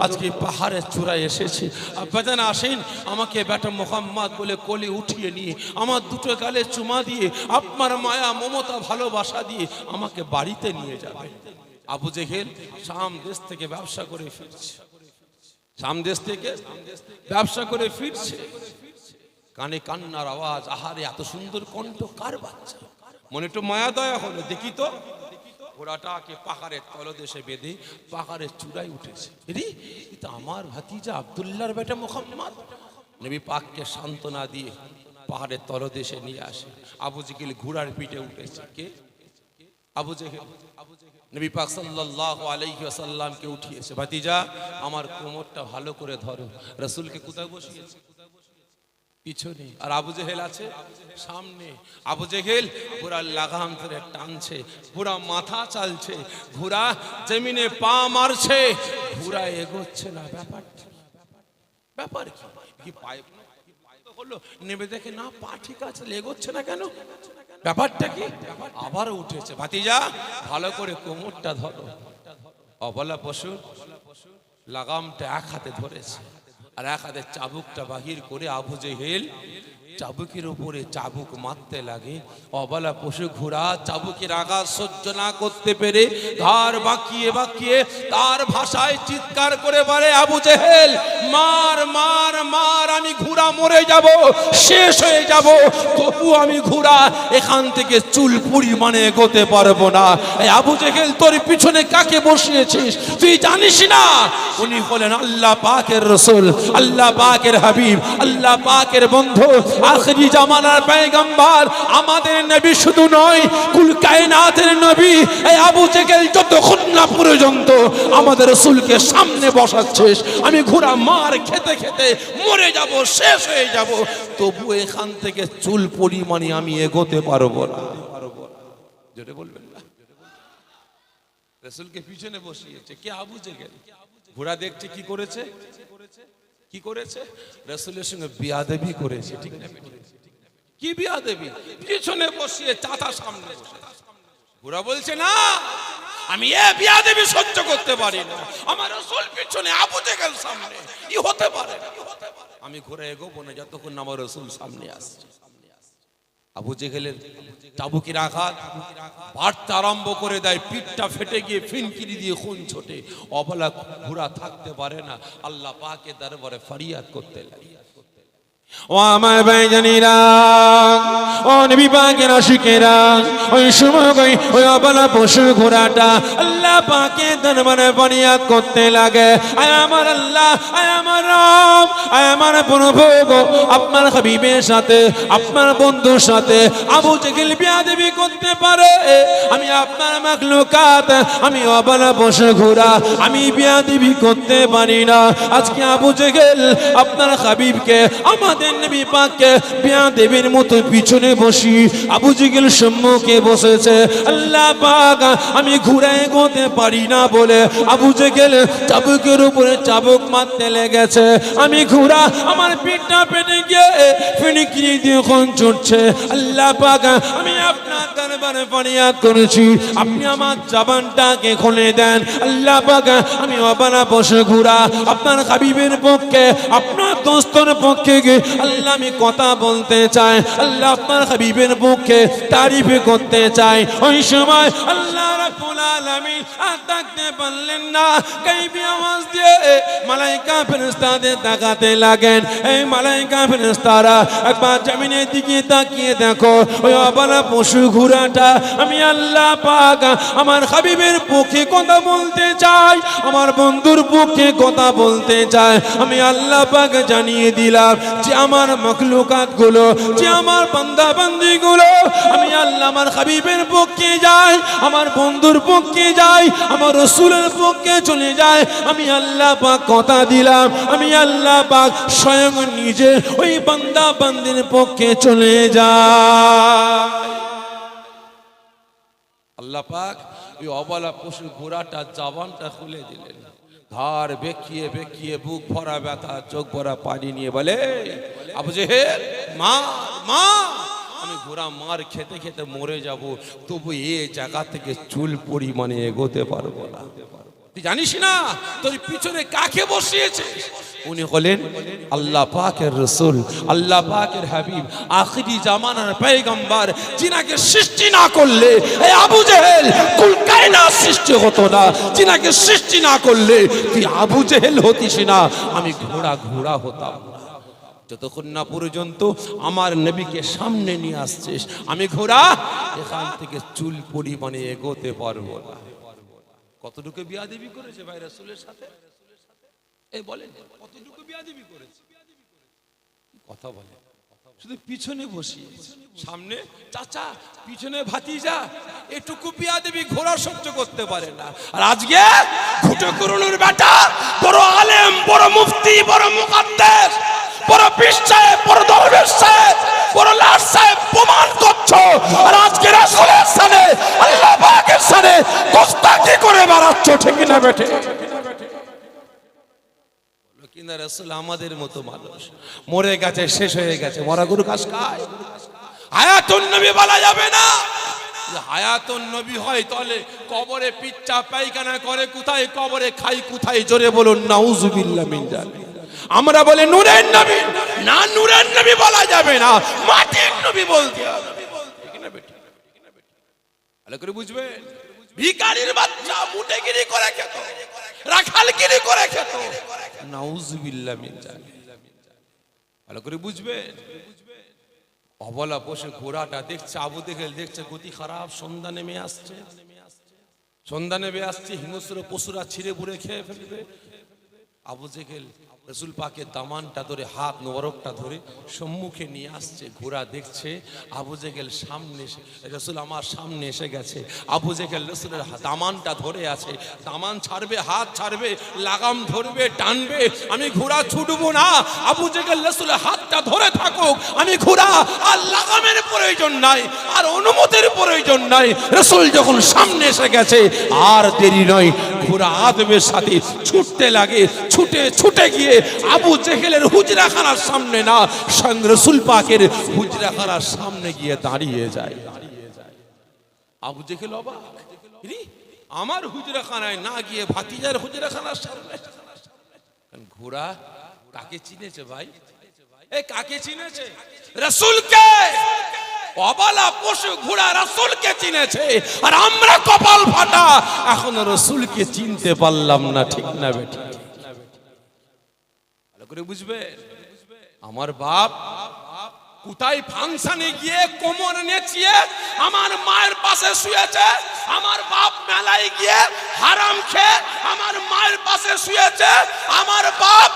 আজকে পাহাড়ের চূড়ায় এসেছি। আব্বাজান আসেন, আমাকে বেটা মুহাম্মদ বলে কোলে উঠিয়ে নিয়ে আমার দুটো গালে চুমা দিয়ে আপনার মায়া মমতা ভালোবাসা দিয়ে আমাকে বাড়িতে নিয়ে যাবে। আবু জেহেল শাম দেশ থেকে ব্যবসা করে ফিরছে, শাম দেশ থেকে ব্যবসা করে ফিরছে, কানে কান্নার আওয়াজ, আহারে এত সুন্দর কণ্ঠ কার বাচ্চা, মনে একটু মায়া দয়া হলো, দেখি তো ঘোড়াটাকে পাহাড়ের তলদেশে বেঁধে পাহাড়ের চূড়ায় উঠেছে। এটা আমার ভাতিজা আব্দুল্লাহর বেটা মুহাম্মদ। নবী পাককে সান্ত্বনা দিয়ে পাহাড়ের তলদেশে নিয়ে আসে। আবু জেহেল ঘোড়ার পিঠে উঠেছে। কে? আবু জেহেল। নবী পাক সাল্লাল্লাহু আলাইহি ওয়াসাল্লামকে উঠিয়েছে, ভাতিজা আমার কোমরটা ভালো করে ধরো। রাসূলকে কোথায় বসিয়েছে? পিছনে। আর আবু জেহেল আছে সামনে। আবু জেহেল ঘোড়ার লাগাম ধরে টানছে, ঘোড়া মাথা চালছে, ঘোড়া জমিনে পা মারছে, ঘোড়া এগোচ্ছে না। ব্যাপার কি পায়ে হলো, নেমে দেখে না পা ঠিক আছে, এগোচ্ছে না কেন, ব্যাপারটা কি? আবার উঠেছে। ভাতিজা ভালো করে কোমরটা ধরো। অবলা পশু লাগামটা এক হাতে ধরেছে আর এক হাতে চাবুকটা বাহির করে আবু জেহেল চাবুকের উপরে চাবুক মারতে লাগে। অবলা পশু ঘোড়া চাবুকের আঘাত সহ্য না করতে পেরে ঘাড় বাঁকিয়ে বাঁকিয়ে তার ভাষায় চিৎকার করে বলে, আবু জেহেল মার মার মার, আমি ঘোড়া মরে যাব, শেষ হয়ে যাব, তবু আমি ঘোড়া এখান থেকে চুল পরিমাণে এগোতে পারবো না। এই আবু জেহেল, তোর পিছনে কাকে বসিয়েছিস তুই জানিস না? উনি হলেন আল্লাহ পাকের রাসূল, আল্লাহ পাকের হাবিব, আল্লাহ পাকের বন্ধু, আখিরি জামানার পয়গম্বর, আমাদের নবী শুধু নয়, কুল কায়নাতের নবী। এই আবু জেহেল যতক্ষণ না পর্যন্ত আমাদের রাসূলকে সামনে বসাচ্ছিস, আমি ঘোড়া মার খেতে খেতে মরে যাব, শেষ হয়ে যাব, তবু এখান থেকে চুল পরিমাণে আমি এগোতে পারবো না। জোরে বলবেন না? রাসূলকে পিছনে বসিয়েছে কে? আবু জেহেল। ঘোড়া দেখছে কি করেছে? কি করেছে? রাসূলের সঙ্গে বিয়াদবি করেছে, ঠিক না? কি বিয়াদবি? পিছনে বসিয়ে চাচা সামনে বসে। ঘোড়া বলছে না, আমি এ বিয়াদবি সহ্য করতে পারি না, আমার রাসূল পিছনে, আবু জেহেল সামনে, ই হতে পারে না। আমি ঘোড়া এগোবো না যতক্ষণ না আমার রাসূল সামনে আসছে। আবু জেহেলের চাবুকের আঘাত বাড়তে আরম্ভ করে দেয়, পিঠটা ফেটে গিয়ে ফিনকিরি দিয়ে খুন ছোটে। অবলা ঘোড়া থাকতে পারে না, আল্লাহ পাকের দরবারে ফরিয়াদ করতে লাগে। ও আমার ভাইজানেরা, ও নবী পাকের আশিকেরা, ওই সময় ওই অবলা পশু ঘোড়াটা আল্লাহ পাকের দরবারে ফরিয়াদ করতে লাগে, আয় আমার আল্লাহ, আয় আমার রব, আয় আমার প্রভু গো, আপনার হাবিবের সাথে, আপনার বন্ধুর সাথে আবু জেহেল বিয়াদবি করতে পারে, আমি আপনার মাখলুকাত, আমি অবলা পশু ঘোড়া, আমি বিয়াদবি করতে পারি না। আজকে আবু জেহেল আপনার হাবিবকে, আমাদের নবী পাককে বিয়াদবির মতো পিছনে বসি আবু জেহেল সম্মুখে বসেছে। আল্লাহ পাক, আমি ঘোড়া এগোতে পারি না বলে আবু জেহেল চাবুকের উপরে চাবুক মারতে লেগেছে। আমি ঘোড়া, আমার পিঠটা পেটে গিয়ে ফিনিকিরি দিয়ে খুন ছুটছে। আল্লাহ পাক, আমি আপনার দরবারে ফরিয়াদ করেছি, আপনি আমার জবানটাকে খুলে দেন। আল্লাহ পাক, আমি অবলা পশু ঘোড়া আপনার হাবিবের পক্ষে, আপনার দোস্তর পক্ষে গিয়ে আল্লাহ আমি কথা বলতে চাই, আল্লাহ আপনার হাবিবের পক্ষে তারিফ করতে চাই। ওই সময় আল্লাহ রাব্বুল আলামিন আর ডাকতে পারলেন না, গায়বী আওয়াজ দিয়ে মালায়েকা ফেরেশতাদের তাকাতে লাগেন। এই মালায়েকা ফেরেশতারা একবার জমিনের দিকে তাকিয়ে দেখো, ওই অবলা পশু ঘোড়াটা আমি আল্লাহ পাক আমার হাবিবের পক্ষে কথা বলতে চাই, আমার বন্ধুর পক্ষে কথা বলতে চাই। আমি আল্লাহ পাক জানিয়ে দিলাম যে আমার মাখলুকাত গুলো, যে আমার বান্দা বান্দি গুলো, আমি আল্লাহ আমার হাবিবের পক্ষে যাই, আমার বন্ধুর পক্ষে যাই, আমার রাসূলের পক্ষে চলে যায়। আমি আল্লাহ পাক কথা দিলাম, আমি আল্লাহ পাক স্বয়ং নিজে ওই বান্দা বান্দির পক্ষে চলে যায়। আল্লাহ পাক ওই অবলা পশু ঘোড়াটা জবানটা খুলে দিলেন। ঘাড় বেঁকিয়ে বেঁকিয়ে বুক ভরা ব্যথা, চোখ ভরা পানি নিয়ে বলে, আবু জেহেল মা মা, আমি ঘোড়া মার খেতে খেতে মরে যাব, তবু এই জায়গা থেকে চুল পরিমাণে এগোতে পারবো না। তুই জানিস না তোর পিছনে কাকে বসিয়েছে? উনি হলেন আল্লাহ পাকের রাসূল, আল্লাহ পাকের হাবিব, আখিরি জামানার পয়গম্বর, যিনাকে সৃষ্টি না করলে এই আবু জেহেল কুল কায়নাত সৃষ্টি হতো না, যিনাকে সৃষ্টি না করলে তুই আবু জেহেল হতিস না, আমি ঘোড়া ঘোড়া হতাম না। যতক্ষণ না পর্যন্ত আমার নবীকে সামনে নিয়ে আসছিস, আমি ঘোড়া এখান থেকে চুল পরিমাণে এগোতে পারবো না। কতটুকু বিয়াদবি করেছে ভাই রাসূলের সাথে? এই বলেন কতটুকু বিয়াদবি করেছে? কথা বলে, শুধু পিছনে বসিয়ে, সামনে চাচা, পিছনে ভাতিজা, এটুকু বিয়াদবি ঘোড়া সহ্য করতে পারে না। আর আজকে ঘুটে করুণের বেটা, বড় আলেম, বড় মুফতি, বড় মুকাদ্দেস, বড় পীর সাহেব, বড় দরবেশ সাহেব, বড় লাট সাহেব প্রমাণ করছো, আর আজকে রাসূলের সামনে, আল্লাহ পাকের সামনে গোস্তাকি করে বেড়াচ্ছ, ঠিক না বেটে? কিনা রাসূল আমাদের মতো মানুষ, মরে গেছে, শেষ হয়ে গেছে, মরা গরু ঘাস খায়। হায়াতুন নবী বলা যাবে না। হায়াতুন নবী হয় তাহলে কবরে পিচ্চা পায়খানা করে কোথায়, কবরে খাই কোথায়? জোরে বলুন নাউজুবিল্লাহ মিন জালিক। আমরা বলে নূরের নবী, না নূরের নবী বলা যাবে না, মাটির নবী বলতে হবে। ভালো করে বুঝবে, ভিখারির বাচ্চা মুটেগিরি করে খেত, রাখালগিরি করে খেত, নাউজুবিল্লাহ মিন জালিক। ভালো করে বুঝবে, অবলা বসে ঘোড়াটা দেখছে, আবু জেহেল দেখছে গতি খারাপ, সন্ধ্যা নেমে আসছে, সন্ধ্যা নেমে আসছে, হিংস্র পশুরা ছিঁড়ে বুড়ে খেয়ে ফেলবে। আবু জেহেল রসুল পাকের দামানটা ধরে, হাত মোবারকটা ধরে সম্মুখে নিয়ে আসছে, ঘোড়া দেখছে আবু জেহেল সামনে, রসুল আমার সামনে এসে গেছে, আবু জেহেল রসুলের দামানটা ধরে আছে, দামান ছাড়বে, হাত ছাড়বে, লাগাম ধরবে, টানবে, আমি ঘোড়া ছুটবো না, আবু জেহেল রসুলের হাতটা ধরে থাকুক, আমি ঘোড়া আর লাগামের প্রয়োজন নাই, আর অনুমতির প্রয়োজন নাই। রসুল যখন সামনে এসে গেছে আর দেরি নয়, ঘোড়া আদমের সাথে ছুটতে লাগে, ছুটে ছুটে গিয়ে আবু জেহেলের হুজরাখানার সামনে না, স্বয়ং রসুল পাকের হুজরাখানার সামনে গিয়ে দাঁড়িয়ে যায়। আবু জেহেল অবাক, আমার হুজরাখানায় না গিয়ে ভাতিজার হুজরাখানার সামনে। ঘোড়া কাকে চিনেছে ভাই? এই কাকে চিনেছে? রসুলকে। অবলা পশু ঘোড়া রসুলকে চিনেছে, আর আমরা কপাল ফাটা এখনো রসুলকে চিনতে পারলাম না, ঠিক না বেটি? ভালো করে বুঝবে, আমার বাপ কোথায় ফাংশনে গিয়ে কোমর নেচিয়ে আমার মায়ের পাশে শুয়েছে, আমার বাপ মেলায় গিয়ে হারাম খেয়ে আমার মায়ের পাশে শুয়েছে, আমার বাপ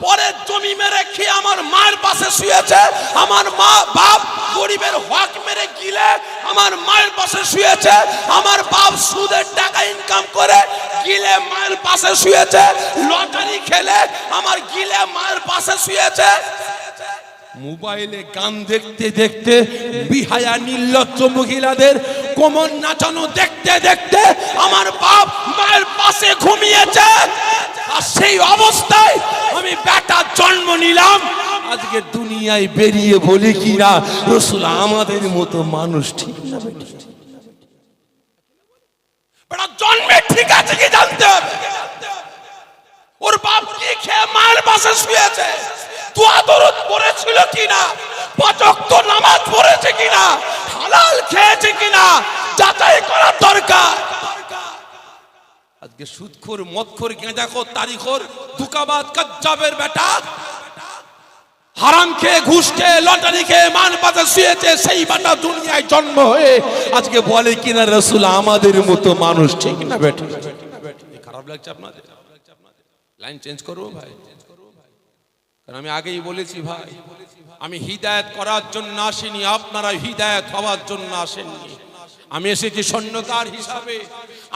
পরের জমি মেরে খেয়ে আমার মায়ের পাশে শুয়েছে, আমার মা বাপ গরিবের হক মেরে গিলে আমার মায়ের পাশে শুয়েছে, আমার বাপ সুদের টাকা ইনকাম করে গিলে মায়ের পাশে শুয়েছে, লটারি খেলে আমার গিলে মায়ের পাশে শুয়েছে, মোবাইলে গান দেখতে দেখতে বিহায়া নির্লজ্জ মহিলাদের কোমর নাচানো দেখতে দেখতে আমার বাপ মায়ের পাশে ঘুমিয়েছে। আর সেই অবস্থায় আমি বেটার জন্ম নিলাম, আজকে দুনিয়ায় বেরিয়ে বলি কিনা রসুল আমাদের মতো মানুষ, ঠিক না বেটা? বেটা জন্মে ঠিক আছে কি জানতে হবে, ওর বাপ কি খেয়ে মায়ের পাশে শুয়েছে, দোয়া দরুদ পড়েছিল কিনা, পাঁচ ওয়াক্ত নামাজ পড়েছে কিনা, হালাল খেয়েছে কিনা যাচাই করার দরকার। আজকে সুদখোর, মদখোর, গেঁজাখোর, তারিখোর, দুকাবাদ, কাজ্জাবের বেটা হারাম খেয়ে, ঘুষ খেয়ে, লটারি খেয়ে মান পাশে শুয়েছে, সেই বেটা দুনিয়ায় জন্ম হয়ে আজকে বলে কিনা রসুল আমাদের মতো মানুষ, ঠিক না বেটা? খারাপ লাগছে আপনাদের? লাইন চেঞ্জ করবো ভাই, কারণ আমি আগেই বলেছি ভাই, আমি হিদায়াত করার জন্য আসিনি, আপনারা হিদায়াত হওয়ার জন্য আসেননি। আমি এসেছি স্বর্ণকার হিসাবে,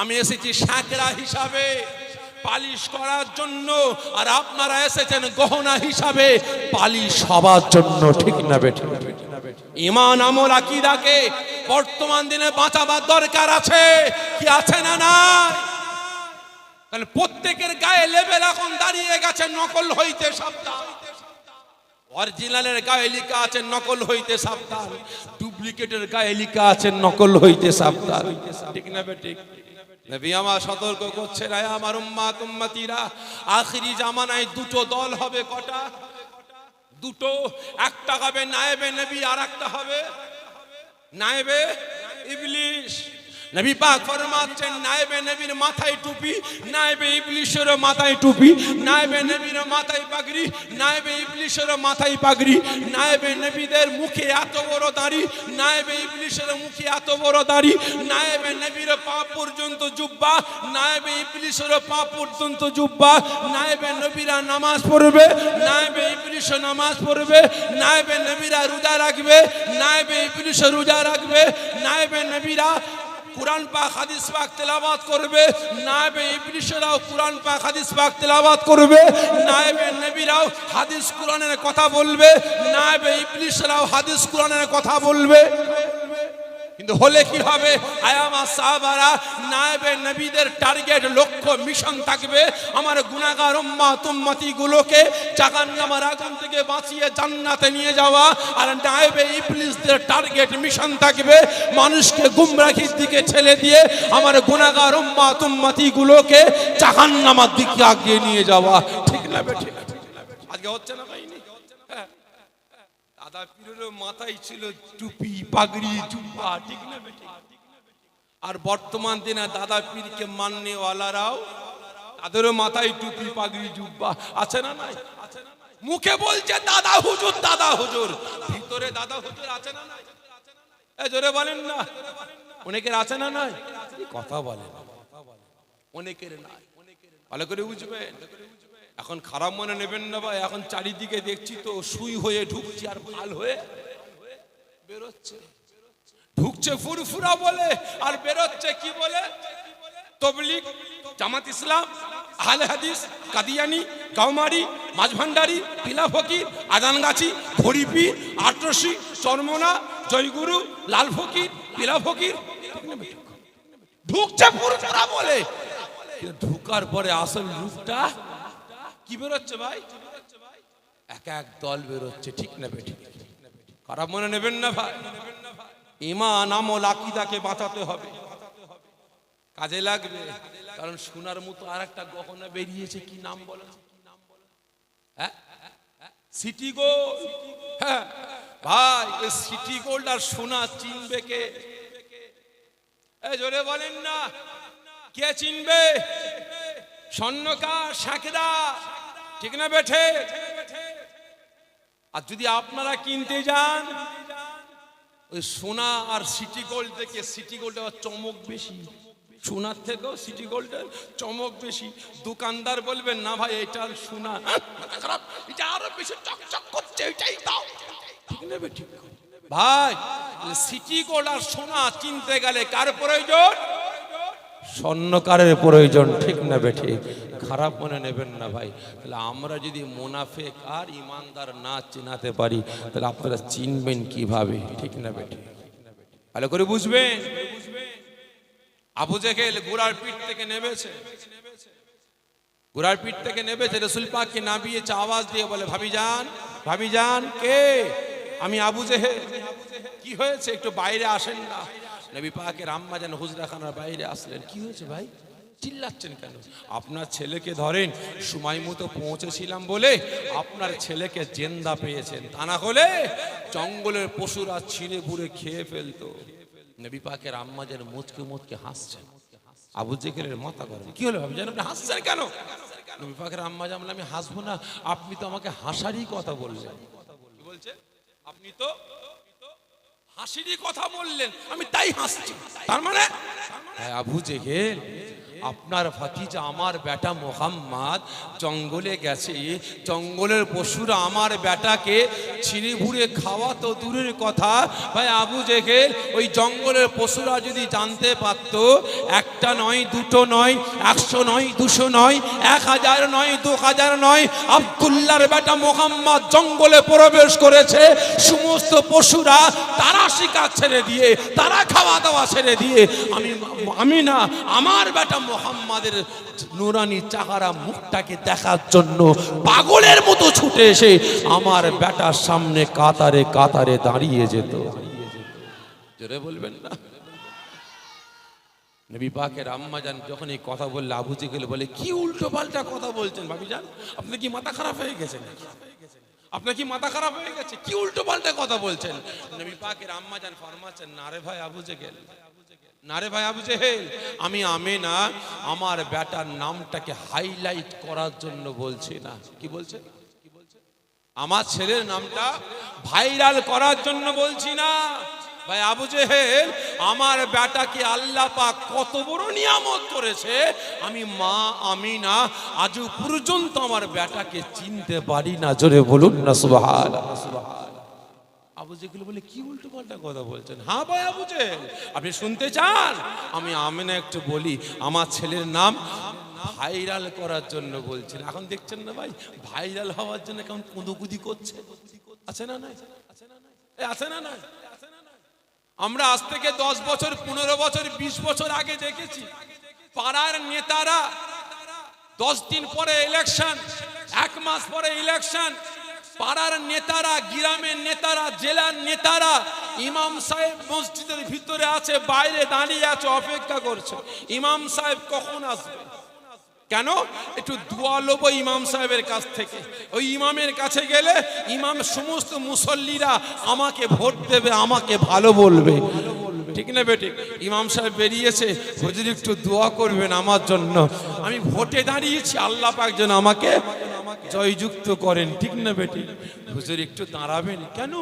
আমি এসেছি শাকরা হিসাবে, পালিশ করার জন্য, আর আপনারা এসেছেন গহনা হিসাবে পালিশ হবার জন্য, ঠিক না বেটা? ঈমান, আমল, আকীদাকে বর্তমান দিনে বাঁচাবার দরকার আছে, কি আছে না নাই? কারণ প্রত্যেকের গায়ে লেবেল এখন দাঁড়িয়ে গেছে নকল হইতে সাবধান, অরিজিনালের গায়ে লেখা আছে নকল হইতে সাবধান, ডুপ্লিকেটের গায়ে লেখা আছে নকল হইতে সাবধান, ঠিক না বেটি? নবী আমার সতর্ক করছেন, আয় আমার উম্মাত উম্মতিরা, আখিরি জামানায় দুটো দল হবে। কটা? দুটো। একটা হবে নায়েবে নবী, আর একটা হবে নায়েবে ইবলিশ। নবী পাক ফরমাচ্ছেন, নায়েবে নবীর মাথায় টুপি, নায়েবে ইবলিশের মাথায় টুপি, নায়েবে নবীর মাথায় পাগড়ি, নায়েবে ইবলিশের মাথায় পাগড়ি, নায়েবে নবীদের মুখে এত বড় দাড়ি, নায়েবে ইবলিশের মুখে এত বড় দাড়ি, নায়েবে নবীর পা পর্যন্ত জুব্বা, নায়েবে ইবলিশের পা পর্যন্ত জুব্বা, নায়েবে নবীরা নামাজ পড়বে, নায়েবে ইবলিশ নামাজ পড়বে, নায়েবে নবীরা রোজা রাখবে, নায়েবে ইবলিশ রোজা রাখবে, নায়েবে নবীরা কুরআন পাক হাদিস পাক তেলাওয়াত করবে, নায়েবে ইবলিশরাও কুরআন পাক হাদিস পাক তেলাওয়াত করবে, নায়েবে নবীরাও হাদিস কুরআনের কথা বলবে, নায়েবে ইবলিশরাও হাদিস কুরআনের কথা বলবে। কিন্তু হলে কি হবে? আয়ামা সাহাবারা, নায়েবে নবীদের টার্গেট, লক্ষ্য, মিশন থাকবে আমার গুনাহগার উম্মত উম্মতি গুলোকে জাহান্নামের আগুন থেকে বাঁচিয়ে জান্নাতে নিয়ে যাওয়া। আর নায়েবে ইবলিশদের টার্গেট, মিশন থাকবে মানুষকে গুমরাহির দিকে ঠেলে দিয়ে আমার গুনাহগার উম্মত উম্মতি গুলোকে জাহান্নামের দিকে আগিয়ে নিয়ে যাওয়া, ঠিক না বেঠিক? থেকে হচ্ছে না হয়নি? হ্যাঁ, দাদা পীরের মাথায় ছিল টুপি পাগড়ি জুব্বা, ঠিক না বেঠিক? আর বর্তমান দিনে দাদা পীরকে মাননেওয়ালারাও তাদেরও মাথায় টুপি পাগড়ি জুব্বা আছে না নাই? মুখে বলছে দাদা হুজুর, দাদা হুজুর, ভিতরে দাদা হুজুর আছে না নাই? জোরে বলেন না। অনেকের আছে না নাই? কথা বলেন, অনেকের নাই। ভালো করে বুঝবেন। এখন খারাপ মনে নেবেন না ভাই, এখন চারিদিকে দেখছি তো সুই হয়ে ঢুকছে আর ফাল হয়ে বেরোচ্ছে। ঢুকছে ফুরফুরা বলে আর বেরোচ্ছে কি বলে? তবলিগ, জামাত ইসলাম, আহলে হাদিস, কাদিয়ানি, গাওমারি, মাঝভান্ডারি, পিলা ফকির, আদানগাছি, ভরিপি, আটরশি, চরমনা, জয়গুরু, লাল ফকির, পিলা ফকির, ঢুকছে ফুরফুরা বলে। ঢুকার পরে আসল রূপটা কি বেরোচ্ছে ভাই? এক এক দল বেরোচ্ছে, ঠিক না বেঠিক? খারাপ মনে নেবেন না ভাই। ঈমান আমল আকীদাকে বাঁচাতে হবে, কাজে লাগবে। কারণ সোনার মতো আর একটা গহনা বেরিয়েছে, কি নাম বলেন? হ্যাঁ, সিটি গোল্ড। হ্যাঁ ভাই, ওই সিটি গোল্ড আর সোনা চিনবে কে? জোরে বলেন না, কে চিনবে? স্বর্ণকার, শাঁখদা, ঠিক না বেঠে? আর যদি আপনারা কিনতে যান, ওই সোনা আর সিটি গোল্ড থেকে সিটি গোল্ডের চমক বেশি, সোনার থেকেও সিটি গোল্ডের চমক বেশি। দোকানদার বলবেন না ভাই এটা সোনা, খারাপ, এটা আরো বেশি চকচক করছে, এটাই দাও, ঠিক না বেঠিক? ভাই সিটি গোল্ড আর সোনা চিনতে গেলে কার প্রয়োজন? স্বর্ণকারের প্রয়োজন, ঠিক না বেঠিক? খারাপ মনে নেবেন না ভাই। তাহলে আমরা যদি মুনাফিক আর ইমানদার না চিনাতে পারি, তাহলে আপনারা চিনবেন কিভাবে, ঠিক না বেঠিক? ভালো করে বুঝবেন। আবু জেহেল ঘোড়ার পিঠ থেকে নেমেছে, ঘোড়ার পিঠ থেকে নেমেছে, রাসূল পাককে নামিয়েছে, আওয়াজ দিয়ে বলে ভাবিজান, ভাবিজান কে? আমি আবু জেহেল। কি হয়েছে, একটু বাইরে আসেন না? নবী পাকের আম্মা জান হুজরাখানার বাইরে আসলেন। কি হয়েছে ভাই, চিল্লাচ্ছেন কেন? আপনার ছেলেকে ধরেন, সময় মতো পৌঁছেছিলাম বলে আপনার ছেলেকে জিন্দা পেয়েছেন, তা না হলে জঙ্গলের পশুরা ছিঁড়ে বুড়ে খেয়ে ফেলতো। নবী পাকের আম্মা যেন মুচকে মুচকে হাসছেন। আবু জেহেলের মাথা গরম। কি হলো ভাবিজান, আপনি হাসছেন কেন? নবী পাকের আম্মা জান, আমি হাসবো না, আপনি তো আমাকে হাসারই কথা বললেন। কি বলছে? আপনি তো হাসিরই কথা বললেন, আমি তাই হাসছি। তার মানে আবু জেহেল, আপনার ভাতিজা আমার বেটা মুহাম্মদ জঙ্গলে গেছে, জঙ্গলের পশুরা আমার বেটাকে ছিঁড়ে ভুড়ে খাওয়া তো দূরের কথা ভাই। আবু জেহেল, ওই জঙ্গলের পশুরা যদি জানতে পারত, একটা নয়, দুটো নয়, 100 নয়, 200 নয়, 1000 নয়, 2000 নয়, আব্দুল্লাহর বেটা মুহাম্মদ জঙ্গলে প্রবেশ করেছে, সমস্ত পশুরা তারা শিকার ছেড়ে দিয়ে, তারা খাওয়া দাওয়া ছেড়ে দিয়ে, আমি না, আমার বেটা মুহাম্মাদের নুরানি চেহারা মুখটাকে দেখার জন্য পাগলের মতো ছুটে এসে আমার বেটার সামনে কাতারে কাতারে দাঁড়িয়ে যেত। জোরে বলবেন না? নবী পাকের আম্মা জান যখন এই কথা বললে, আবু জেহেল বলে কি উল্টো পাল্টা কথা বলছেন ভাবিজান, আপনি কি মাথা খারাপ হয়ে গেছেন? আপনার কি মাথা খারাপ হয়ে গেছে? কি উল্টো পাল্টা কথা বলছেন? নবী পাকের আম্মা জান ফরমাচ্ছেন, না রে ভাই আবু জেহেল, না রে ভাই আবু জেহেল, আমি আমেনা আমার বেটার নামটাকে হাইলাইট করার জন্য বলছি না। কি বলছে? আমার ছেলের নামটা ভাইরাল করার জন্য বলছি না ভাই। আবু জেহেল, আমার বেটাকে আল্লাহ পাক কত বড় নিয়ামত করেছে, আমি মা আমিনা আজও পর্যন্ত আমার বেটাকে চিনতে পারি না। জোরে বলুন না সুবহানাল্লাহ। আবু জেহেল বলে কি উল্টো পাল্টা কথা বলছেন? হ্যাঁ ভাই আবু জেহেল, আপনি শুনতে চান? আমি আমিনা একটু বলি, আমার ছেলের নাম ভাইরাল করার জন্য বলছেন। এখন দেখছেন না ভাই, ভাইরাল হওয়ার জন্য কেমন কুদুকুদি করছে, আছে না নাই? আছে না নাই? আমরা আজ থেকে 10 বছর, 15 বছর, 20 বছর আগে দেখেছি পাড়ার নেতারা 10 দিন পরে ইলেকশন, 1 মাস পরে ইলেকশন, পাড়ার নেতারা, গ্রামের নেতারা, জেলার নেতারা, ইমাম সাহেব মসজিদের ভিতরে আছে, বাইরে দাঁড়িয়ে আছে, অপেক্ষা করছে ইমাম সাহেব কখন আসবে। কেন? একটু দোয়া লবো ইমাম সাহেবের কাছ থেকে। ওই ইমামের কাছে গেলে ইমাম সমস্ত মুসল্লিরা আমাকে ভোট দেবে, আমাকে ভালো বলবে, ঠিক না বেঠিক? ইমাম সাহেব বেরিয়েছে, হুজুর একটু দোয়া করবেন আমার জন্য, আমি ভোটে দাঁড়িয়েছি, আল্লাহ পাক যেন আমাকে জয়যুক্ত করেন, ঠিক না বেঠিক? হুজুর একটু দাঁড়াবেন। কেন?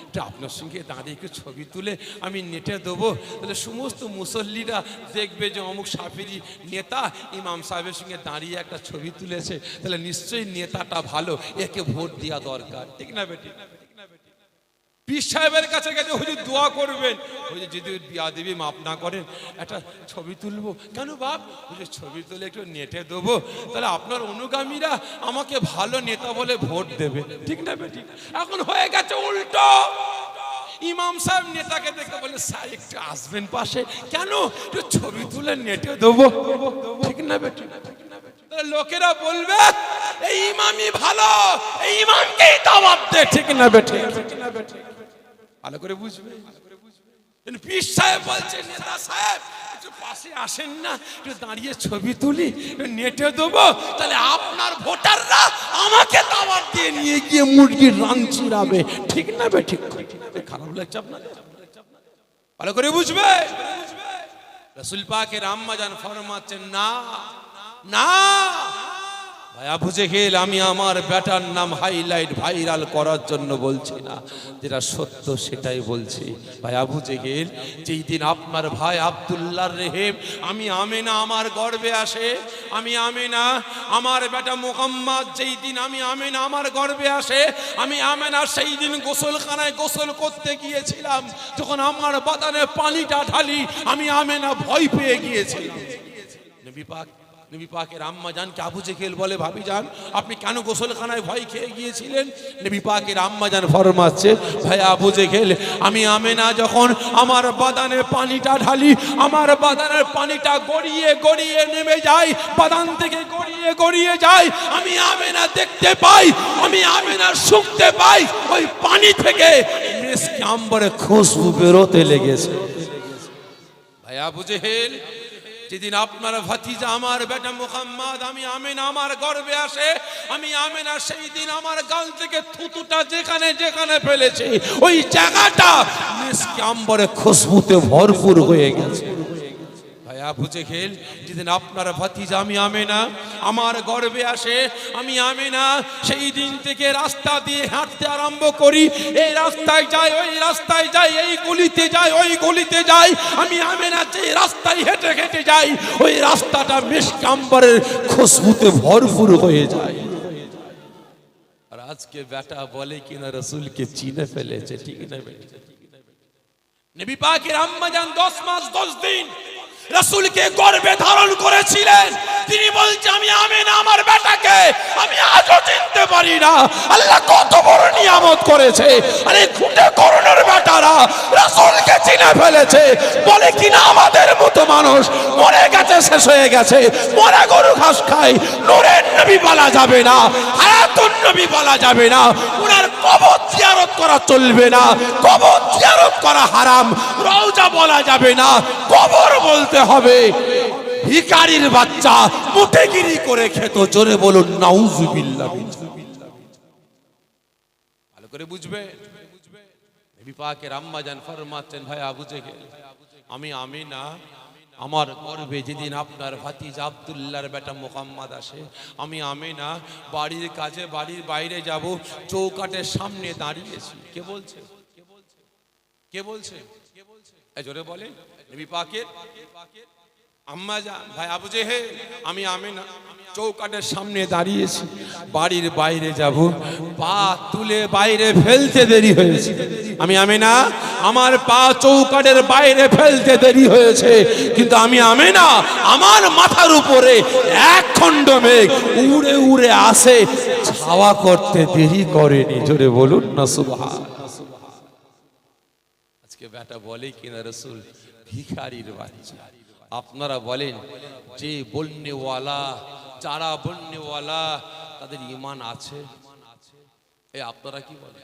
এটা আপনার সঙ্গে দাঁড়িয়ে একটু ছবি তুলে আমি নেটে দেবো, তাহলে সমস্ত মুসল্লিরা দেখবে যে অমুক সাফিরি নেতা ইমাম সাহেবের সঙ্গে দাঁড়িয়ে একটা ছবি তুলেছে, তাহলে নিশ্চয়ই নেতাটা ভালো, একে ভোট দেওয়া দরকার, ঠিক না বেঠিক? পীর সাহেবের কাছে গেছে, হুজুর দোয়া করবেন, হুজুর যদি বিয়াদবি মাফ না করেন একটা ছবি তুলবো। কেন বাপ? হুজুর ছবি তুলে একটু নেটে দেবো, তাহলে আপনার অনুগামীরা আমাকে ভালো নেতা বলে ভোট দেবে, ঠিক না বেঠিক? এখন হয়ে গেছে উল্টো। ইমাম সাহেব নেতাকে দেখে বলে, স্যার একটু আসবেন পাশে। কেন? একটু ছবি তুলে নেটে দেবো, ঠিক না বেঠিক? লোকেরা বলবে এই ইমামই ভালো, এই ইমামকেই দাওয়াত দে, ঠিক না বেঠিক? ভালো করে বুঝবে। পীর সাহেব বলছে, নেতা সাহেব একটু পাশে আসেন না, একটু দাঁড়িয়ে ছবি তুলি, নেটে দেবো, তাহলে আপনার ভোটাররা আমাকে দাওয়াত দিয়ে নিয়ে গিয়ে মুরগির রান চিরাবে, ঠিক না বেঠিক? খারাপ লাগছে আপনাদের? ভালো করে বুঝবে। রাসূল পাকের আম্মা জান ফরমাচ্ছেন, না না ভাই আবু জেহেল, আমি আমার বেটার নাম হাইলাইট ভাইরাল করার জন্য বলছি না, যেটা সত্য সেটাই বলছি। ভাই আবু জেহেল, যেই দিন আপনার ভাই আব্দুল্লাহর রেহেম আমি আমেনা আমার গর্বে আসে, আমি আমেনা আমার বেটা মুহাম্মদ, যেই দিন আমি আমেনা আমার গর্বে আসে, আমি আমেনা সেই দিন গোসলখানায় গোসল করতে গিয়েছিলাম, যখন আমার বাদানে পানিটা ঢালি আমি আমেনা ভয় পেয়ে গিয়েছিলাম। নবী পাকের আম্মা জানকে আবু জেহেল বলে, ভাবি জান আপনি কেন গোসলখানায় ভয় খেয়ে গিয়েছিলেন? নবী পাকের আম্মা জান ফরমাচ্ছে, ভাই আবু জেহেল, আমি আমেনা যখন আমার বাদানে পানিটা ঢালি, আমার বাদানের পানিটা গড়িয়ে গড়িয়ে নেমে যায়, বাদান থেকে গড়িয়ে গড়িয়ে যায়, আমি আমেনা দেখতে পাই, আমি আমেনা শুনতে পাই, ওই পানি থেকে মিসকে আম্বরে খুশবু বেরোতে লেগেছে। ভাই আবু জেহেল, যেদিন আপনার ভাতিজা আমার বেটা মুহাম্মদ আমি আমেনা আমার গর্বে আসে, আমি আমেনা সেই দিন আমার গাল থেকে থুতুটা যেখানে যেখানে ফেলেছে ওই জায়গাটা মিসকে আম্বরে খুশবুতে ভরপুর হয়ে গেছে। ভাই আবু জেহেল, যেদিন আপনার ভাতিজা আমি আমেনা আমার গর্বে আসে, আমি আমেনা সেই দিন থেকে রাস্তা দিয়ে হাঁটতে আরম্ভ করি, এই রাস্তায় যাই ওই রাস্তায় যাই, এই গলিতে যাই ওই গলিতে যাই, আমি আমেনা যে রাস্তায় হেঁটে হেঁটে যাই ওই রাস্তাটা মিসকে আম্বরের খুশবুতে ভরপুর হয়ে যায়। আর আজকে বেটা বলে কিনা রাসূলকে চিনে ফেলেছে, ঠিক না? নবী পাকের আম্মা জান 10 মাস 10 দিন রাসূলকে গর্ভে ধারণ করেছিলেন। তিনি বলছেন, আমি আমেনা আমার বেটাকে আমি আজও চিনতে পারি না। আল্লাহ কত বড় নিয়ামত করেছে, আরে খুঁটে করোনার বেটারা রাসূলকে চিনে ফেলেছে। বলে কিনা আমাদের মতো মানুষ মরে গেছে, শেষ হয়ে গেছে, মরা গরু ঘাস খায়, নূরের নবী বলা যাবে না, হায়াতুন নবী বলা যাবে না, ওনার কবর জিয়ারত করা চলবে না, কবর জিয়ারত করা হারাম, রওজা বলা যাবে না, কবর বলতে হবে। ভিখারির বাচ্চা মুটেগিরি করে খেত, জোরে বলুন নাউজুবিল্লাহ। ভালো করে বুঝবে। নবী পাকের আম্মা জান ফরমাচ্ছেন, ভাই আবু জেহেল, আমি আমেনা আমার গর্ভে যেদিন আপনার ভাতিজা আব্দুল্লাহর বেটা মুহাম্মদ আসে, আমি আমেনা বাড়ির কাজে বাড়ির বাইরে যাব, চৌকাঠের সামনে দাঁড়িয়েছি। কে বলছে? কে বলছে? জোরে বলেন। নবী পাকের আম্মা জান, ভাই আবু জেহেল, আমি আমেনা চৌকাঠের সামনে দাঁড়িয়েছি, বাড়ির বাইরে যাব, পা তুলে বাইরে ফেলতে দেরি হয়েছে। আমি আমেনা আমার পা চৌকাঠের বাইরে ফেলতে দেরি হয়েছে, কিন্তু আমি আমেনা আমার মাথার উপরে এক খণ্ড মেঘ উড়ে উড়ে আসে, ছাওয়া করতে দেরি করেনি। জোরে বলুন না সুবহান। আজকে বেটা বলে কিনা রাসূল ভিখারির বাচ্চা। আপনারা বলেন যে বলনেওয়ালা, যারা বলনেওয়ালা তাদের ঈমান আছে? এই আপনারা কি বলেন?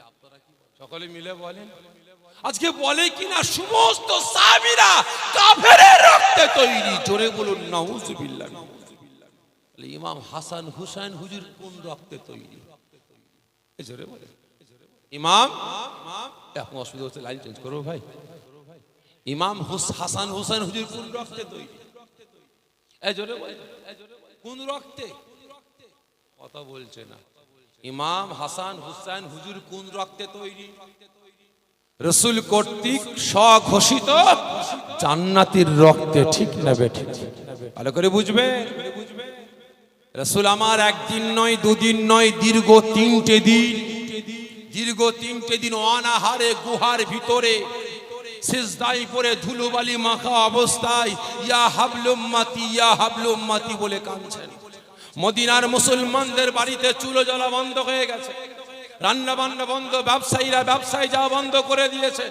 সকলে মিলে বলেন। আজকে বলে কিনা সমস্ত সাহাবীরা কাফেরের রক্তে তৈরি। জোরে বলুন নাউজুবিল্লাহ। ইমাম হাসান হুসাইন হুজুর কোন রক্তে তৈরি? এই জোরে বলে ইমাম, এখন অসুবিধা হচ্ছে, লাইন চেঞ্জ করবো ভাই। ইমাম হাসান হুসাইন হুজুর কোন রক্তে তৈরি? এই জোরে বলে কোন রক্তে? কথা বলছে না। ইমাম হাসান হুসাইন হুজুর কোন রক্তে তৈরি? রাসূল কর্তৃক স্বঘোষিত জান্নাতের রক্তে। ঠিক না বেঠিক? ভালো করে বুঝবে। রাসূল আমার একদিন নয়, দুদিন নয়, দীর্ঘ 3টে দিন অনাহারে গুহার ভিতরে সিজদায় পড়ে ধুলোবালি মাখা অবস্থায় ইয়া হাবলুম মাতি, ইয়া হাবলুম মাতি বলে কাঁদছেন। মদিনার মুসলমানদের বাড়িতে চুলো জ্বলা বন্ধ হয়ে গেছে, রান্না বান্না বন্ধ, ব্যবসায়ীরা ব্যবসায় যাওয়া বন্ধ করে দিয়েছে।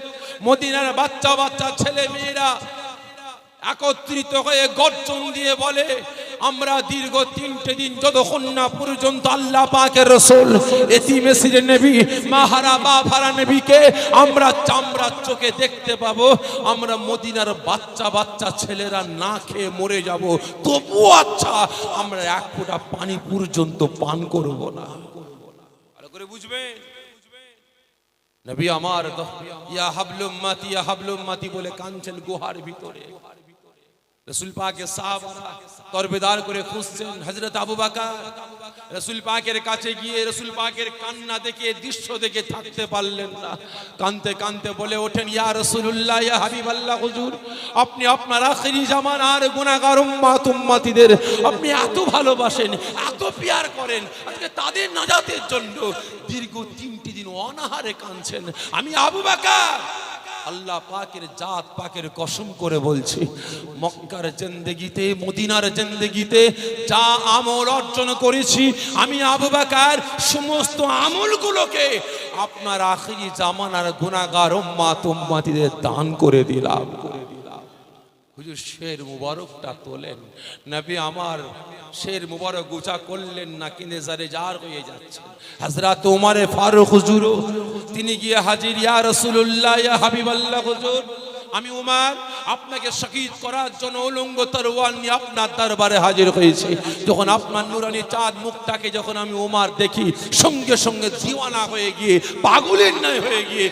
মদিনার বাচ্চা বাচ্চা ছেলে মেয়েরা একত্রিত হয়ে গর্জন দিয়ে বলে, আমরা দীর্ঘ 3টে দিন যতক্ষণ না পর্যন্ত আল্লাহ পাকের রাসূল এতিমে সিরে নবী মাহারা বাফারা নবীকে আমরা চামড়ার চোখে দেখতে পাবো, আমরা মদিনার বাচ্চা বাচ্চা ছেলেরা না খেয়ে মরে যাব, তবুও আচ্ছা আমরা এক ফোঁটা পানি পর্যন্ত পান করব না। ভালো করে বুঝবেন। নবী আমার ইয়া হাবলুম মাতি, ইয়া হাবলুম মাতি বলে কাঁদছেন গুহার ভিতরে। রাসূল পাকের সাহাবারা তরবেদার করে খুঁজছেন। হযরত আবু বকর রাসূল পাকের কাছে গিয়ে রাসূল পাকের কান্না দেখে, দৃশ্য দেখে থাকতে পারলেন না। কাঁদতে কাঁদতে বলে ওঠেন, ইয়া রাসূলুল্লাহ, ইয়া হাবিবাল্লাহ, হুজুর আপনি আপনার আখিরি জামানার গুনাহগার উম্মতিদের আপনি এত ভালোবাসেন, এত পিয়ার করেন, আজকে তাদের নাজাতের জন্য দীর্ঘ 3টে দিন অনাহারে কাঁদছেন। আমি আবু বকর আল্লাহ পাকের জাত পাকের কসম করে বলছি, মক্কার জিন্দেগিতে, মদিনার জিন্দেগিতে যা আমল অর্জন করেছি আমি আবু বকর, সমস্ত আমলগুলোকে আপনার আখিরি জামানার গুনাহগার উম্মতিদের দান করে দিলাম। হুজুর শের মুবারকটা তোলেন, নবী আমার শের মুবারক গুছা করলেন না, কিনে জারে জার হয়ে যাচ্ছে। হযরত ওমরে ফারুক হুজুর তিনি গিয়ে হাজির, ইয়া রাসূলুল্লাহ, ইয়া হাবিবাল্লাহ, হুজুর আমি উমর আপনাকে শহীদ করার জন্য উলঙ্গ তরোয়াল নিয়ে আপনার দরবারে হাজির হয়েছি। যখন আপনার নূরানি চাঁদ মুখটাকে যখন আমি উমর দেখি, সঙ্গে সঙ্গে দিওয়ানা হয়ে গিয়ে, পাগলের ন্যায় হয়ে গিয়ে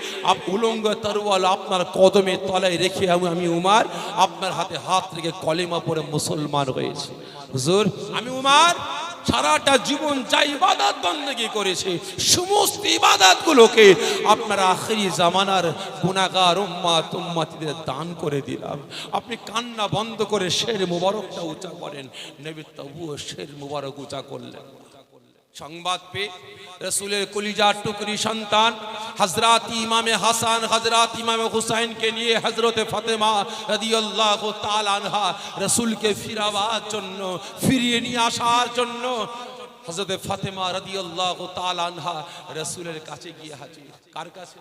উলঙ্গ তরোয়াল আপনার কদমের তলায় রেখে আমি উমর আপনার হাতে হাত রেখে কলেমা পড়ে মুসলমান হয়েছি। হুজুর আমি উমর সারাটা জীবন যা ইবাদত বন্দেগী করেছে, সমস্ত ইবাদতগুলোকে আপনার আখিরি জামানার গুনাহগার উম্মতিদের দান করে দিলাম। আপনি কান্না বন্ধ করে শের মুবারকটা উঁচা করেন। নবী তবুও শের মুবারক উঁচা করলেন। সংবাদ পেয়ে রাসূলের কলিজার টুকরি সন্তান হযরত ইমামে হাসান, হযরত ইমামে হুসাইনকে নিয়ে হযরতে ফাতেমা রাদিয়াল্লাহু তাআলা আনহা রাসূলকে ফিরাবার জন্য, ফিরিয়ে নিয়ে আসার জন্য হযরতে ফাতেমা রাদিয়াল্লাহু তাআলা আনহা রাসূলের কাছে গিয়ে হাজির। কার কাছে?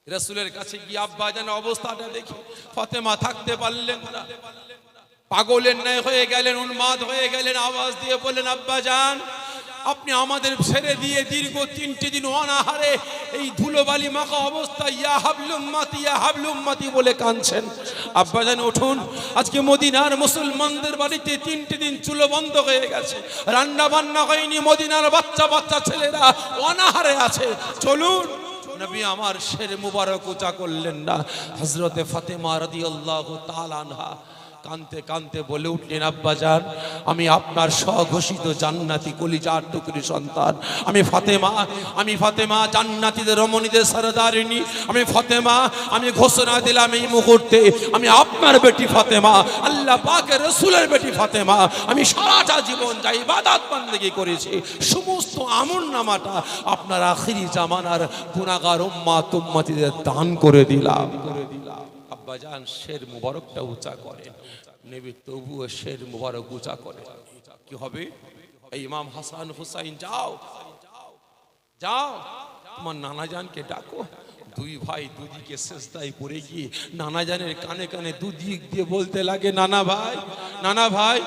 রাসূলের কাছে গিয়ে আব্বাজান অবস্থাটা দেখি ফাতেমা থাকতে পারলেন না, পাগলের ন্যায় হয়ে গেলেন, উন্মাদ হয়ে গেলেন, আওয়াজ দিয়ে বললেন, আব্বাজান আপনি আমাদের ছেড়ে দিয়ে দীর্ঘ 3টে দিন অনাহারে এই ধুলোবালি মাখা অবস্থায় ইয়া হাবলুম মাতি, ইয়া হাবলুম মাতি বলে কাঁদছেন। আব্বাজান উঠুন, আজকে মদিনার মুসলমানদের বাড়িতে 3টে দিন চুলো বন্ধ হয়ে গেছে, রান্না বান্না হয়নি, মদিনার বাচ্চা বাচ্চা ছেলেরা অনাহারে আছে, চলুন। নবী আমার শের মুবারক উঁচা করলেন না। হযরতে ফাতেমা রাদিয়াল্লাহু তাআলা আনহা কানতে কানতে বলে উঠলেন, আব্বাজান আমি আপনার স্বঘোষিত জান্নাতি কলিজার টুকরি সন্তান, আমি ফাতেমা জান্নাতীদের রমণীদের সরদারিনী, আমি ফাতেমা, আমি ঘোষণা দিলাম এই মুহূর্তে আমি আপনার বেটি ফাতেমা, আল্লাহ পাকের রাসূলের বেটি ফাতেমা, আমি সারাটা জীবন যা ইবাদত বন্দেগী করেছি সমস্ত আমলনামাটা আপনার আখিরি জামানার গুনাহগার উম্মতিদের দান করে দিলাম। আব্বাজান শের মুবারকটা উঁচা করেন, নবী তবুও শের মুবারক উঁচা করে। কি হবে? এই ইমাম হাসান হুসাইন যাও যাও, তোমার নানা জানকে ডাকো, দুই ভাই দুদিকে সেজদায় পড়ে গিয়ে নানা জানের কানে কানে দুদিক দিয়ে বলতে লাগে, নানা ভাই,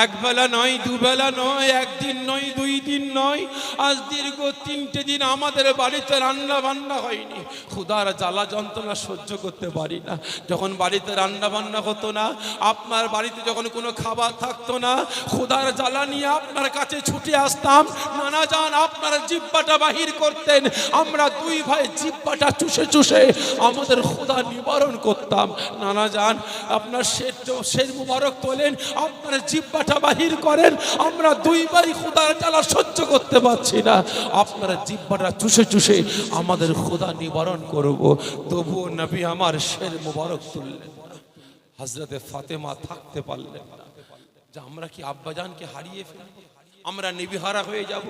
এক বেলা নয়, দুবেলা নয়, একদিন নয়, 2 দিন নয়, আজ দীর্ঘ 3টে দিন আমাদের বাড়িতে রান্না বান্না হয়নি। ক্ষুধার জ্বালা যন্ত্রণা সহ্য করতে পারি না। যখন বাড়িতে রান্না বান্না হতো না, আপনার বাড়িতে যখন কোনো খাবার থাকতো না, ক্ষুধার জ্বালা নিয়ে আপনার কাছে ছুটে আসতাম। নানা জান আপনার জিহ্বাটা বাহির করতেন, আমরা দুই ভাই জিহ্বাটা চুষে চুষে আমাদের ক্ষুধা নিবারণ করতাম। নানা জান আপনার শের মুবারক তোলেন, আপনার জিহ্বাটা বাহির করেন, আমরা দুই ভাই ক্ষুধার জ্বালা সহ্য করতে পারছি না, আপনার জিহ্বাটা চুষে চুষে আমাদের ক্ষুধা নিবারণ করব। তবুও নবী আমার শের মুবারক তুললেন না। হযরতে ফাতেমা থাকতে পারলেন না, যে আমরা কি আব্বাজানকে হারিয়ে ফেলব, আমরা নবী হারা হয়ে যাব,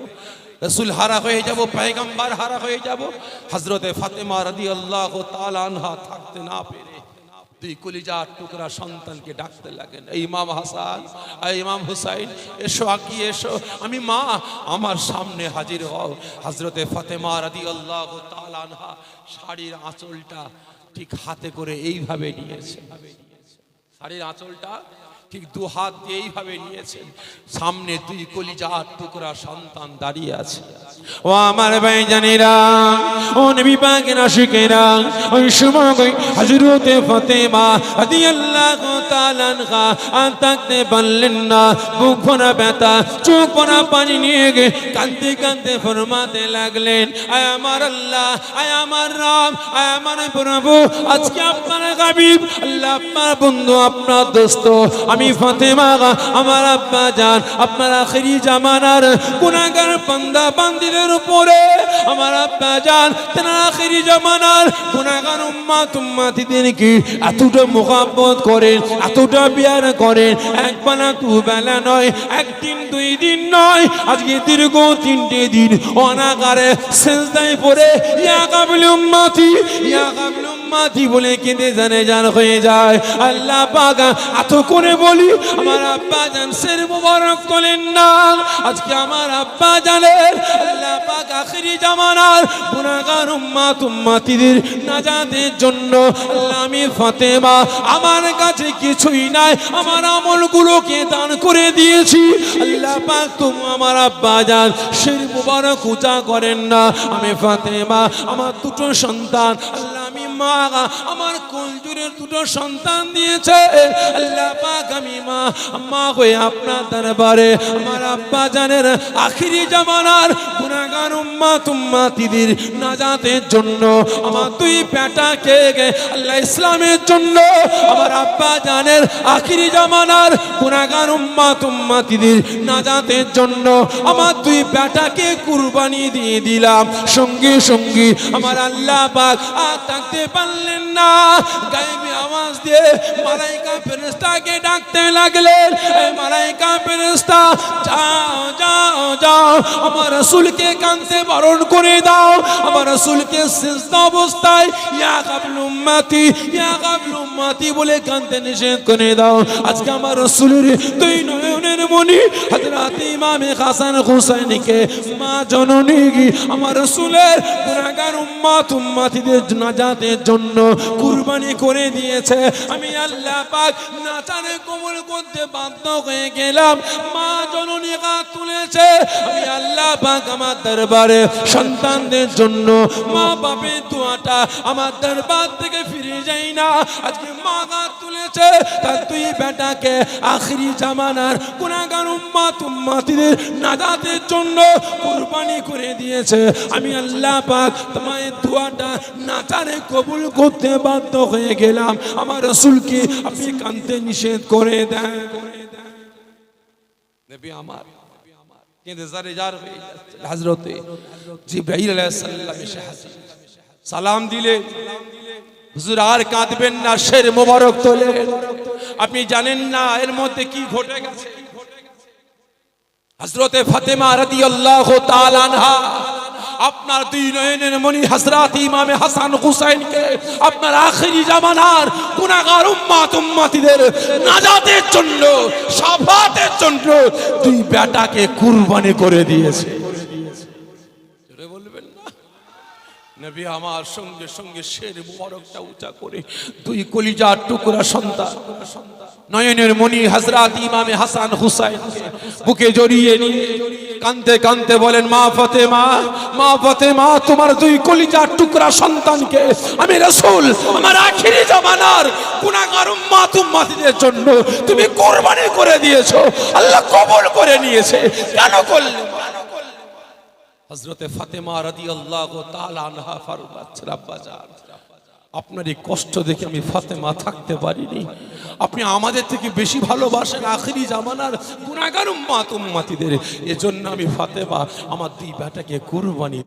রাসূল হারা হয়ে যাব, পয়গম্বর হারা হয়ে যাব। হযরতে ফাতেমা রাদিয়াল্লাহু তাআলা আনহা থাকতে না পেরে দুই কলিজার টুকরা সন্তানকে ডাকতে লাগেন, এই ইমাম হাসান আর ইমাম হুসাইন, এসো আগিয়ে এসো, আমি মা, আমার সামনে হাজির হও। হযরতে ফাতেমা রাদিয়াল্লাহু তাআলা আনহা শাড়ির আঁচলটা ঠিক হাতে করে এইভাবে নিয়েছে, শাড়ির আঁচলটা ঠিক 2 হাত দিয়ে এইভাবে নিয়েছেন, সামনে দুই কলিজার টুকরা সন্তান দাঁড়িয়ে আছে। ও আমার ভাইজানেরা, ও নবী পাকের আশিকেরা, ওই সময় হযরতে ফাতেমা রাদিয়াল্লাহু তাআলা আনহা আর থাকতে পারলেন না, বুক ভরা ব্যথা, চোখ ভরা পানি নিয়ে কাঁদতে কাঁদতে ফরমাতে লাগলেন, আয় আমার আল্লাহ, আয় আমার রব, আয় আমার প্রভু, আজকে আপনার হাবিব, আল্লাহ আপনার বন্ধু, আপনার দোস্ত, আমি ফাতেমা, আমার আব্বা জান, আপনার আখিরি জামানার গুনাহগার বান্দা বান্দীদের উপরে, আমার আব্বা জান তেনার আখিরি জামানার গুনাহগার উম্মতিদেরকে এতটা মুহাব্বত করেন, এতটা প্যার করেন। এক বেলা 2 বেলা নয়, একদিন 2 দিন নয়, আজকে দীর্ঘ 3টে দিন অনাকারে সেজদায় পড়ে ইয়া কাবিল উম্মতি, ইয়া কাবিল উম্মতি বলে কেঁদে জানে জান হয়ে যায়। আল্লাহ পাক এত করে বলি, আমার আব্বা জান শের মুবারক তোলেন না। আজকে আমার আব্বা জানের আল্লাহ পাক আখিরি জামানার গুনাহগার উম্মতিদের নাজাতের জন্য, আল্লাহ আমি ফাতেমা, আমার কাছে কিছুই নাই, আমার আমলগুলোকে দান করে দিয়েছি। আল্লাহ পাক তুমি আমার আব্বা জান শের মুবারক উঁচা করেন না। আমি ফাতেমা, আমার 2টো সন্তান, আল্লাহ আমি মা, আমার কুলজুরে 2টো সন্তান দিয়েছে। আল্লাহ পাক আমি মা হয়ে আপনার দরবারে আমার আব্বা জানের আখিরি জামানার গুনাহগার উম্মতিদের নাজাতের জন্য, আমার 2 বেটাকে আল্লাহ ইসলামের জন্য, আমার আব্বা জানের আখিরি জামানার গুনাহগার উম্মতিদের নাজাতের জন্য আমার 2 বেটাকে কুরবানি দিয়ে দিলাম। সঙ্গে সঙ্গে আমার আল্লাহ পাক আর থাকতে পারলেন না, গায়েবী আওয়াজ দিয়ে মালাইকা ফেরেশতাকে ডাকতে লাগলেন, এই মালাইকা ফেরেশতা যাও যাও যাও, আমার রাসূলকে কাঁদতে বারণ করে দাও, আমার রাসূলকে সিজদা অবস্থায় ইয়া কাবিল উম্মতি, ইয়া কাবিল উম্মতি বলে কাঁদতে নিষেধ করে দাও। আজকে আমার রাসূলের 2 নয়নের মণি হযরত ইমাম হাসান হুসাইনকে মা জননী আমার রাসূলের গুনাহগার উম্মতিদের নাজাতের জন্য কুরবানি করে দিয়েছে। আমি আল্লাহ পাক নাচারে কবুল করতে বাধ্য হয়ে গেলাম। মা জননী হাত তুলেছে, আমি আল্লাহ পাক আমার দরবারে সন্তানদের জন্য মা বাপের দোয়াটা আমার দরবার থেকে ফিরে যায় না। আজকে মা হাত তুলেছে, তার 2 বেটাকে আখিরি জামানার গুনাহগার উম্মতিদের নাজাতের জন্য কুরবানি করে দিয়েছে। আমি আল্লাহ পাক তোমার দোয়াটা নাচারে কবুল করতে বাধ্য হয়ে গেলাম। আমার রাসূলকে আপনি কাঁদতে নিষেধ করে দেন। নবী আমার কেঁদে জারে জার হয়ে যাচ্ছে। হযরতে জিবরাইল আলাইহিস সালাম এসে হাজির, সালাম দিলে, হুজুর আর কাঁদবেন না, শের মোবারক তোলেন। আপনি জানেন না এর মধ্যে কি ঘটে গেছে। হযরতে ফাতেমা রাদিয়াল্লাহু তাআলা আনহা আপনার 2 নয়নের মণি হযরত ইমামে হাসান হুসাইনকে আপনার আখিরি জামানার গুনাহগার উম্মতিদের নাজাতের জন্য, শাফাতের জন্য 2 বেটাকে কুরবানি করে দিয়েছে। জোরে বলবেন না? নবী আমার সঙ্গে সঙ্গে শের মুবারকটা উঁচা করে দুই কলিজার টুকরা সন্তান নয়নের মণি হযরত ইমামে হাসান হুসাইন বুকে জড়িয়ে নিয়ে কাঁদতে কাঁদতে বলেন, মা ফাতেমা, মা ফাতেমা, তোমার দুই কলিজার টুকরা সন্তানকে আমি রাসূল আমার আখিরি জামানার গুনাহগার উম্মতের জন্য তুমি কুরবানি করে দিয়েছো, আল্লাহ কবুল করে নিয়েছে। কেন করলে? হযরতে ফাতেমা রাদিয়াল্লাহু তাআলা আনহা ফরমাচ্ছেন, আব্বাজান, আপনার এই কষ্ট দেখে আমি ফাতেমা থাকতে পারিনি। আপনি আমাদের থেকে বেশি ভালোবাসেন আখিরি জামানার গুনাহগার উম্মতের, এজন্য আমি ফাতেমা আমার দুই বেটাকে কুরবানি